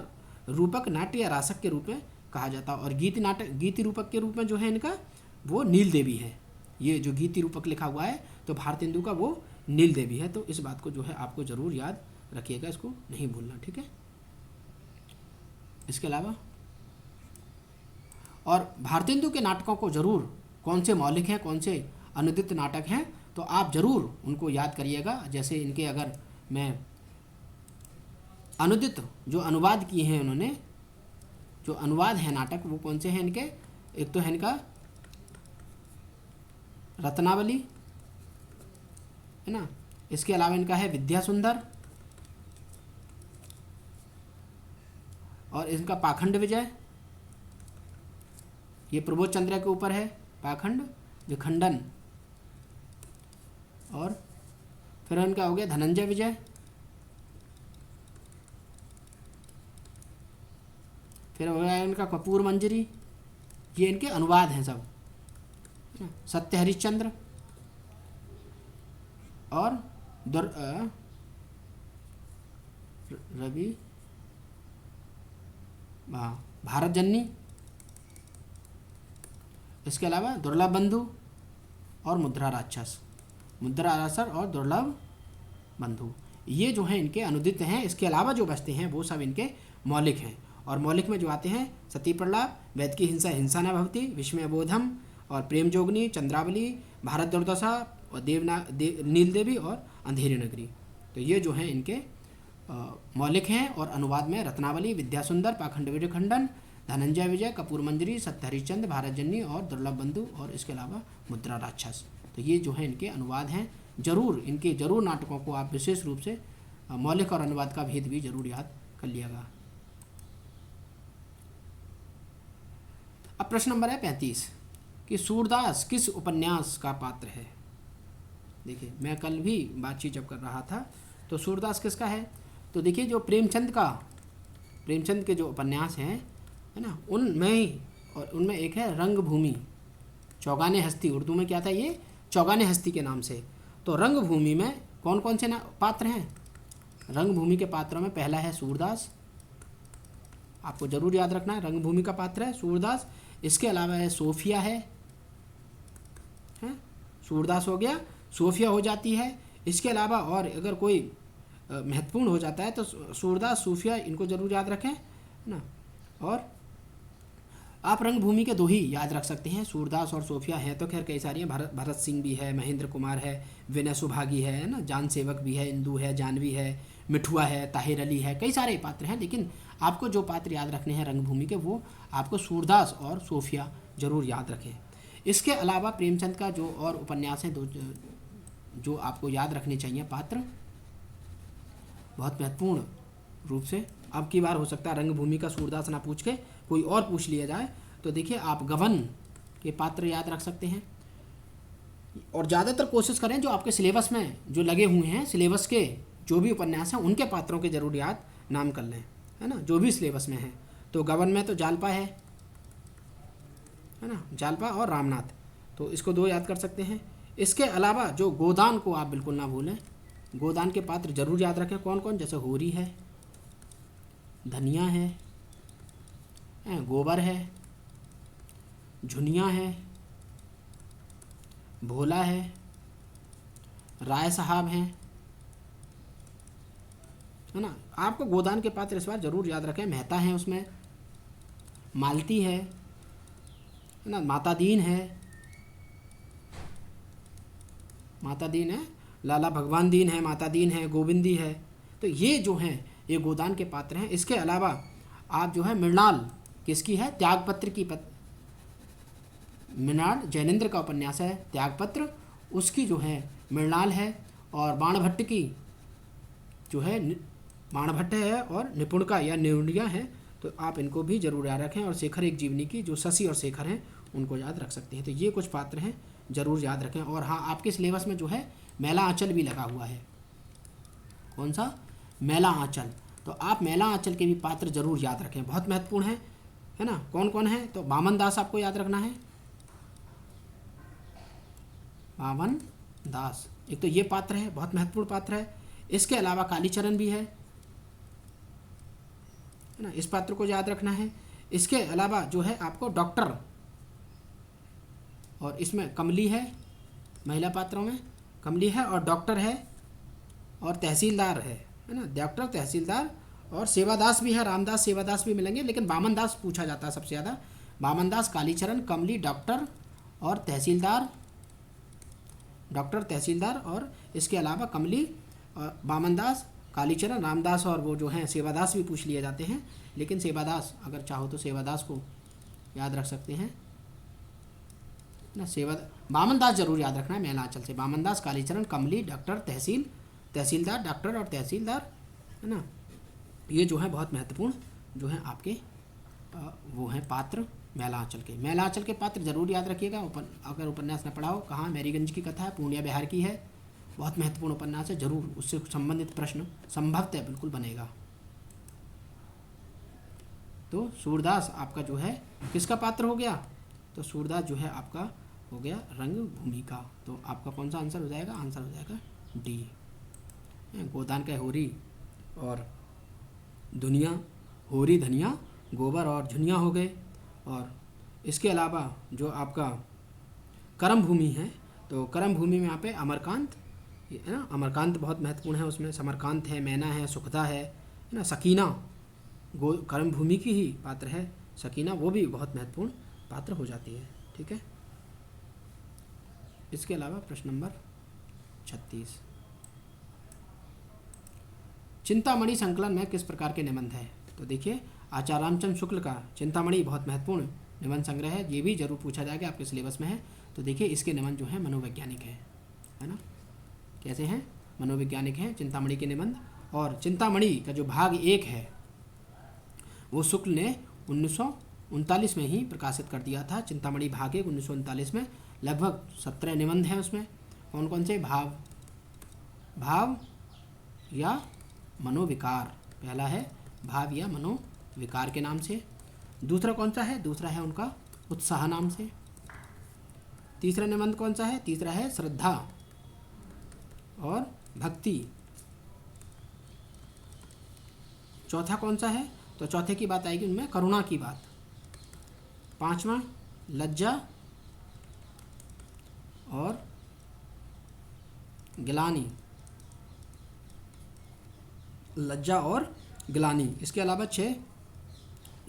रूपक नाट्य या रासक के रूप में कहा जाता है। और गीति रूपक के रूप में जो है इनका वो नील देवी है। ये जो गीति रूपक लिखा हुआ है तो भारतेंदु का वो नील देवी है। तो इस बात को जो है आपको ज़रूर याद रखिएगा, इसको नहीं भूलना, ठीक है। इसके अलावा और भारतेंदु के नाटकों को ज़रूर, कौन से मौलिक हैं, कौन से अनुदित नाटक हैं, तो आप ज़रूर उनको याद करिएगा। जैसे इनके अगर मैं अनुदित जो अनुवाद किए हैं उन्होंने, जो अनुवाद है नाटक, वो कौन से हैं इनके, एक तो है इनका रत्नावली, है ना। इसके अलावा इनका है विद्या सुंदर, और इनका पाखंड विजय, ये प्रबोध चंद्र के ऊपर है, पाखंड विखंडन। और फिर इनका हो गया धनंजय विजय, फिर हो गया इनका कपूर मंजरी। ये इनके अनुवाद हैं सब, सत्य हरिश्चंद्र और रवि भारत जननी। इसके अलावा दुर्लभ बंधु और मुद्रा राक्षस और दुर्लभ बंधु, ये जो हैं इनके अनुदित हैं। इसके अलावा जो बचते हैं वो सब इनके मौलिक हैं। और मौलिक में जो आते हैं सती प्रलाप, वैद की हिंसा हिंसा न भवती, विस्मय बोधम और प्रेम जोगनी, चंद्रावली, भारत दुर्दशा और नील देवी और अंधेरी नगरी। तो ये जो हैं इनके मौलिक हैं। और अनुवाद में रत्नावली, विद्या सुंदर, पाखंड विखंडन, धनंजय विजय, कपूर मंजरी, सत्य हरिश्चंद्र, भारत जननी और दुर्लभ बंधु, और इसके अलावा मुद्रा राक्षस। तो ये जो है इनके अनुवाद हैं। जरूर नाटकों को आप विशेष रूप से मौलिक और अनुवाद का भेद भी जरूर याद कर लिएगा। अब प्रश्न नंबर है 35 कि सूरदास किस उपन्यास का पात्र है। देखिए मैं कल भी बातचीत जब कर रहा था तो सूरदास किसका है, तो देखिए जो प्रेमचंद के जो उपन्यास हैं, है ना, उनमें एक है रंगभूमि, चौगाने हस्ती, उर्दू में क्या था ये, चौगाने हस्ती के नाम से। तो रंगभूमि में कौन कौन से पात्र हैं, रंगभूमि के पात्रों में पहला है सूरदास, आपको जरूर याद रखना है, रंगभूमि का पात्र है सूरदास। इसके अलावा है सोफिया है, सूरदास हो गया, सोफिया हो जाती है। इसके अलावा और अगर कोई महत्वपूर्ण हो जाता है तो सूरदास, सूफिया, इनको जरूर याद रखें, है ना। और आप रंगभूमि के दो ही याद रख सकते हैं, सूरदास और सोफिया हैं तो खैर कई सारी हैं, भरत सिंह भी है, महेंद्र कुमार है, विनय सुभागी है ना, जान सेवक भी है, इंदू है, जानवी है, मिठुआ है, ताहिर अली है, कई सारे पात्र हैं। लेकिन आपको जो पात्र याद रखने हैं रंगभूमि के, वो आपको सूरदास और सोफिया जरूर याद रखें। इसके अलावा प्रेमचंद का जो और उपन्यास हैं, दो जो आपको याद रखने चाहिए पात्र बहुत महत्वपूर्ण रूप से। अब की बार हो सकता है रंगभूमि का सूरदास ना पूछ के कोई और पूछ लिया जाए, तो देखिए आप गबन के पात्र याद रख सकते हैं। और ज़्यादातर कोशिश करें जो आपके सिलेबस में जो लगे हुए हैं, सिलेबस के जो भी उपन्यास हैं उनके पात्रों के जरूर याद नाम कर लें, है ना, जो भी सिलेबस में है। तो गबन में तो जालपा है ना, जालपा और रामनाथ, तो इसको दो याद कर सकते हैं। इसके अलावा जो गोदान को आप बिल्कुल ना भूलें, गोदान के पात्र जरूर याद रखें। कौन कौन, जैसे होरी है, धनिया है, गोबर है, झुनिया है, भोला है, राय साहब हैं, है ना। आपको गोदान के पात्र इस बार जरूर याद रखें। मेहता है उसमें, मालती है ना, माता दीन है, माता दीन है, लाला भगवान दीन है, माता दीन है, गोविंदी है। तो ये जो हैं ये गोदान के पात्र हैं। इसके अलावा आप जो है मृणाल किसकी है, त्यागपत्र की मृणाल जैनेन्द्र का उपन्यास है त्यागपत्र, उसकी जो है मृणाल है। और बाणभट्ट की जो है बाणभट्ट है और निपुणका या निरुणिया है, तो आप इनको भी जरूर याद रखें। और शेखर एक जीवनी की जो शशि और शेखर हैं उनको याद रख सकते हैं। तो ये कुछ पात्र हैं, जरूर याद रखें। और हाँ, आपके सिलेबस में जो है मैला आंचल भी लगा हुआ है। कौन सा, मैला आंचल, तो आप मैला आंचल के भी पात्र जरूर याद रखें, बहुत महत्वपूर्ण है ना। कौन कौन है, तो बामन दास आपको याद रखना है, बामन दास, एक तो ये पात्र है, बहुत महत्वपूर्ण पात्र है। इसके अलावा कालीचरण भी है ना, इस पात्र को याद रखना है। इसके अलावा जो है आपको डॉक्टर, और इसमें कमली है, महिला पात्रों में कमली है और डॉक्टर है और तहसीलदार है ना, डॉक्टर, तहसीलदार और सेवादास भी है, रामदास सेवादास भी मिलेंगे, लेकिन बामन दास पूछा जाता है सबसे ज़्यादा। बामन दास, कालीचरण, कमली, डॉक्टर और तहसीलदार, डॉक्टर, तहसीलदार, और इसके अलावा कमली और बामन दास, कालीचरण, रामदास और वो जो हैं सेवादास भी पूछ लिए जाते हैं। लेकिन सेवादास अगर चाहो तो सेवादास को याद रख सकते हैं ना, बामन दास जरूर याद रखना है मैलांचल से। बामन दास, कालीचरण, कमली, डॉक्टर, तहसीलदार, डॉक्टर और तहसीलदार, है ना, ये जो है बहुत महत्वपूर्ण जो है आपके वो हैं पात्र मैलांचल के। मैलांचल के पात्र जरूर याद रखिएगा। अगर उपन्यास न पढ़ा हो, कहाँ, मैरीगंज की कथा है, पूर्णिया बिहार की है, बहुत महत्वपूर्ण उपन्यास है, जरूर उससे संबंधित प्रश्न संभवतः बिल्कुल बनेगा। तो सूरदास आपका जो है किसका पात्र हो गया, तो सूरदास जो है आपका हो गया रंगभूमि का। तो आपका कौन सा आंसर हो जाएगा, आंसर हो जाएगा डी। गोदान का होरी और दुनिया, होरी, धनिया, गोबर और झुनिया हो गए। और इसके अलावा जो आपका कर्म भूमि है, तो कर्म भूमि में यहाँ पे अमरकांत है ना, अमरकांत बहुत महत्वपूर्ण है, उसमें समरकांत है, मैना है, सुखदा है ना, सकीना कर्म भूमि की ही पात्र है, सकीना वो भी बहुत महत्वपूर्ण पात्र हो जाती है। ठीक है, इसके अलावा प्रश्न नंबर 36, चिंतामणि संकलन में किस प्रकार के निबंध है। तो देखिए आचार्य रामचंद्र शुक्ल का चिंतामणि बहुत महत्वपूर्ण निबंध संग्रह है, ये भी जरूर पूछा जाएगा, आपके सिलेबस में है। तो देखिए इसके निबंध जो है मनोवैज्ञानिक है ना, कैसे हैं, मनोवैज्ञानिक हैं चिंतामणि के निबंध। और चिंतामणि का जो भाग 1 है वो शुक्ल ने 1939 में ही प्रकाशित कर दिया था। चिंतामणि भाग 1 1939 में, लगभग 17 निबंध हैं उसमें। कौन कौन से, भाव या मनोविकार, पहला है भाव या मनोविकार के नाम से। दूसरा कौन सा है, दूसरा है उनका उत्साह नाम से। तीसरा निबंध कौन सा है, तीसरा है श्रद्धा और भक्ति। चौथा कौन सा है, तो चौथे की बात आएगी उनमें करुणा की बात। पांचवा लज्जा और गिलानी, लज्जा और गिलानी। इसके अलावा 6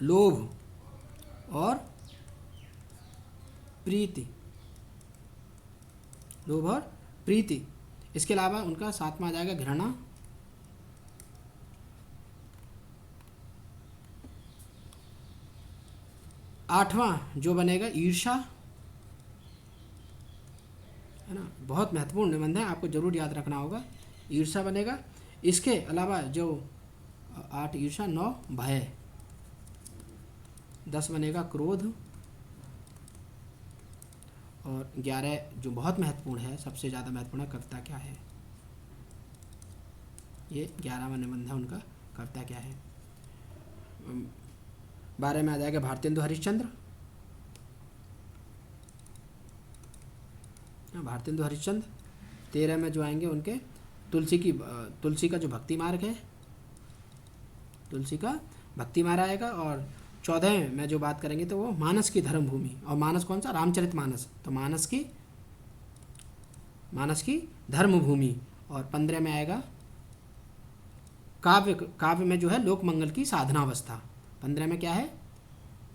लोभ और प्रीति, लोभ और प्रीति। इसके अलावा उनका सातवां आ जाएगा घृणा, आठवां जो बनेगा ईर्ष्या, है ना, बहुत महत्वपूर्ण निबंध है, आपको जरूर याद रखना होगा, ईर्ष्या बनेगा। इसके अलावा जो 8 ईर्ष्या, 9 भय, 10 बनेगा क्रोध, और 11 जो बहुत महत्वपूर्ण है, सबसे ज़्यादा महत्वपूर्ण है, कविता क्या है। ये 11वां निबंध है उनका, कविता क्या है। 12 में आ जाएगा भारतेंदु हरिश्चंद्र, भारतेंदु हरिश्चंद्र। 13 में जो आएंगे उनके तुलसी का जो भक्ति मार्ग है, तुलसी का भक्ति मार्ग आएगा। और 14 में जो बात करेंगे तो वो मानस की धर्म भूमि, और मानस कौन सा, रामचरित मानस, तो मानस की धर्म भूमि। और 15 में आएगा काव्य में जो है लोक मंगल की साधनावस्था। 15 में क्या है,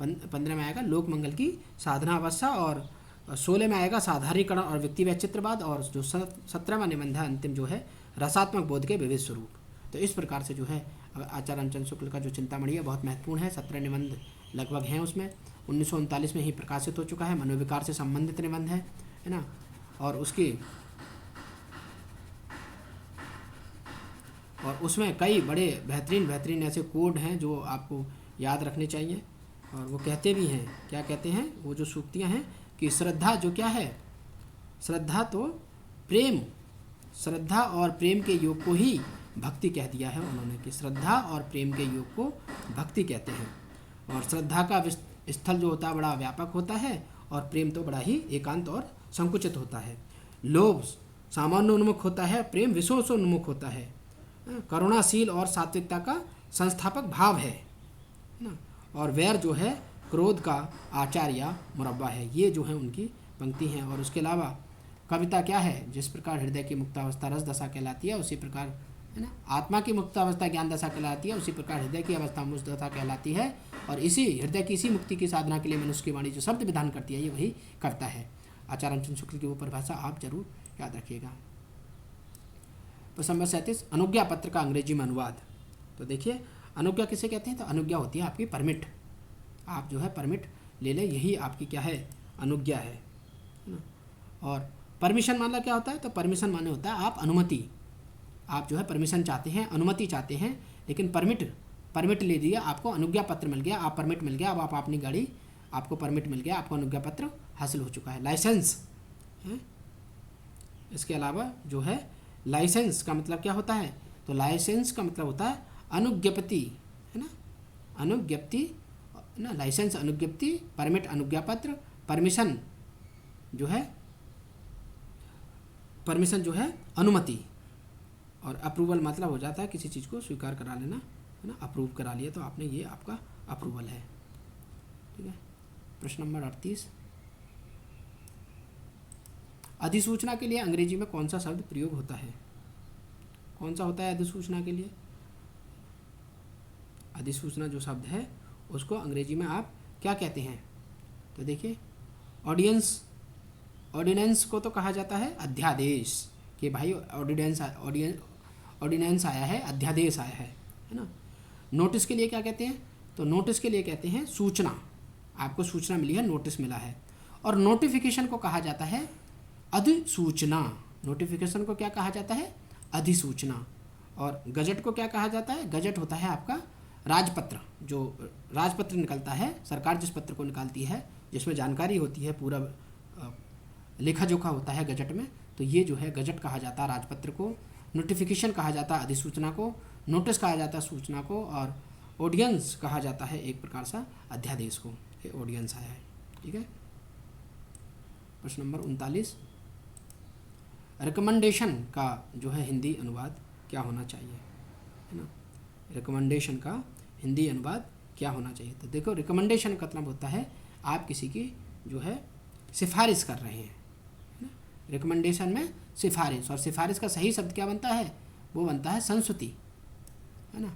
15 में आएगा लोक मंगल की साधनावस्था। और 16 में आएगा साधारीकरण और व्यक्ति वैचित्रवाद। और जो 17वां निबंध है अंतिम जो है रसात्मक बोध के विविध स्वरूप। तो इस प्रकार से जो है आचार्य रामचंद्र शुक्ल का जो चिंतामणि है बहुत महत्वपूर्ण है। 17 निबंध लगभग हैं उसमें। 1939 में ही प्रकाशित हो चुका है, मनोविकार से संबंधित निबंध है ना। और उसमें कई बड़े बेहतरीन ऐसे कोड हैं जो आपको याद रखने चाहिए। और वो कहते भी हैं, क्या कहते हैं, वो जो सूक्तियाँ हैं कि श्रद्धा जो क्या है, श्रद्धा तो प्रेम, श्रद्धा और प्रेम के योग को ही भक्ति कह दिया है उन्होंने, कि श्रद्धा और प्रेम के योग को भक्ति कहते हैं। और श्रद्धा का स्थल जो होता है बड़ा व्यापक होता है, और प्रेम तो बड़ा ही एकांत और संकुचित होता है। लोभ सामान्योन्मुख होता है, प्रेम विशेषोन्मुख होता है। करुणाशील और सात्विकता का संस्थापक भाव है ना। और वैर जो है क्रोध का आचार या मुरब्बा है। ये जो है उनकी पंक्ति हैं। और उसके अलावा कविता क्या है, जिस प्रकार हृदय की मुक्तावस्था रस दशा कहलाती है, उसी प्रकार है ना आत्मा की मुक्तावस्था ज्ञान दशा कहलाती है, उसी प्रकार हृदय की अवस्था मुझ दशा कहलाती है। और इसी हृदय की इसी मुक्ति की साधना के लिए मनुष्य की वाणी जो शब्द विधान करती है, ये वही कविता है। आचार्य रामचंद्र शुक्ल की वो परिभाषा आप जरूर याद रखिएगा। प्रश्न नंबर 37, अनुज्ञा पत्र का अंग्रेजी में अनुवाद। तो देखिए अनुज्ञा किसे कहते हैं, तो अनुज्ञा होती है आपकी परमिट। आप जो है परमिट ले लें, यही आपकी क्या है, अनुज्ञा है ना। और परमिशन माना क्या होता है, तो परमिशन माने होता है आप अनुमति, आप जो है परमिशन चाहते हैं, अनुमति चाहते हैं। लेकिन परमिट ले दिया, आपको अनुज्ञा पत्र मिल गया, आप परमिट मिल गया, अब आप अपनी गाड़ी, आपको परमिट मिल गया, आपको अनुज्ञा पत्र हासिल हो चुका है। लाइसेंस है। इसके अलावा जो है लाइसेंस का मतलब क्या होता है, तो लाइसेंस का मतलब होता है अनुज्ञप्ति, है ना, अनुज्ञप्ति ना। लाइसेंस अनुज्ञप्ति, परमिट अनुज्ञा पत्र, परमिशन जो है अनुमति। और अप्रूवल मतलब हो जाता है किसी चीज़ को स्वीकार करा लेना, है ना, अप्रूव करा लिया तो आपने, ये आपका अप्रूवल है। ठीक है। प्रश्न नंबर 38, अधिसूचना के लिए अंग्रेजी में कौन सा शब्द प्रयोग होता है, कौन सा होता है अधिसूचना के लिए। अधिसूचना जो शब्द है उसको अंग्रेजी में आप क्या कहते हैं, तो देखिए ऑर्डिनेंस को तो कहा जाता है अध्यादेश, कि भाई ऑर्डिनेंस आया है, अध्यादेश आया है ना। नोटिस के लिए क्या कहते हैं, तो नोटिस के लिए कहते हैं सूचना, आपको सूचना मिली है, नोटिस मिला है। और नोटिफिकेशन को कहा जाता है अधिसूचना, नोटिफिकेशन को क्या कहा जाता है, अधिसूचना। और गजट को क्या कहा जाता है, गजट होता है आपका राजपत्र, जो राजपत्र निकलता है, सरकार जिस पत्र को निकालती है जिसमें जानकारी होती है, पूरा लेखा जोखा होता है गजट में, तो ये जो है गजट कहा जाता है राजपत्र को। नोटिफिकेशन कहा जाता है अधिसूचना को, नोटिस कहा जाता है सूचना को, और ऑडियंस कहा जाता है एक प्रकार सा अध्यादेश को। ये ऑडियंस आया है। ठीक है। प्रश्न नंबर 39, रिकमेंडेशन का जो है हिंदी अनुवाद क्या होना चाहिए, है ना। रिकमेंडेशन का हिंदी अनुवाद क्या होना चाहिए, तो देखो रिकमेंडेशन का मतलब होता है आप किसी की जो है सिफारिश कर रहे हैं, है ना। रिकमेंडेशन में सिफारिश, और सिफारिश का सही शब्द क्या बनता है, वो बनता है संस्तुति, है ना।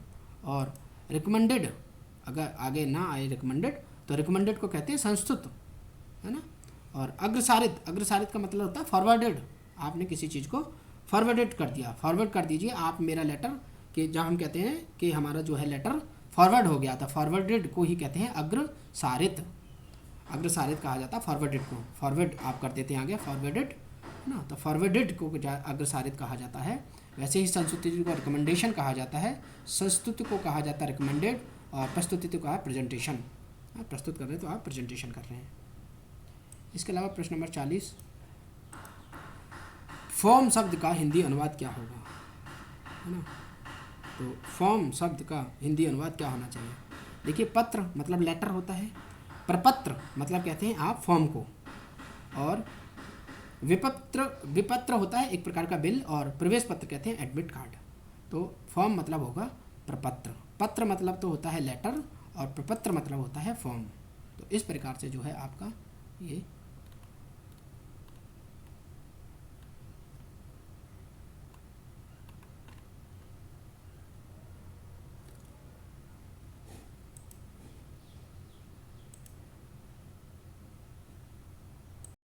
और रिकमेंडेड अगर आगे ना आए रिकमेंडेड, तो रिकमेंडेड को कहते हैं संस्तुत, है ना। और अग्रसारित, अग्रसारित का मतलब होता है फॉरवर्डेड, आपने किसी चीज़ को फॉरवर्डेड कर दिया, फॉरवर्ड कर दीजिए आप मेरा लेटर, कि जब हम कहते हैं कि हमारा जो है लेटर फॉरवर्ड हो गया था, फॉरवर्डेड को ही कहते हैं अग्रसारित, अग्रसारित कहा जाता है फॉरवर्डेड को, फॉरवर्ड आप कर देते हैं आगे फॉरवर्डेड है ना, तो फॉरवर्डेड को अग्रसारित कहा जाता है। वैसे ही संस्तुति को रिकमेंडेशन कहा जाता है, संस्तुति को कहा जाता है रिकमेंडेड, और प्रस्तुति को कहा प्रेजेंटेशन, प्रस्तुत कर रहे हैं तो आप प्रेजेंटेशन कर रहे हैं। इसके अलावा प्रश्न नंबर 40, फॉर्म शब्द का हिंदी अनुवाद क्या होगा, है ना। तो फॉर्म शब्द का हिंदी अनुवाद क्या होना चाहिए। देखिए पत्र मतलब लेटर होता है, प्रपत्र मतलब कहते हैं आप फॉर्म को, और विपत्र, विपत्र होता है एक प्रकार का बिल, और प्रवेश पत्र कहते हैं एडमिट कार्ड। तो फॉर्म मतलब होगा प्रपत्र, पत्र मतलब तो होता है लेटर, और प्रपत्र मतलब होता है फॉर्म। तो इस प्रकार से जो है आपका ये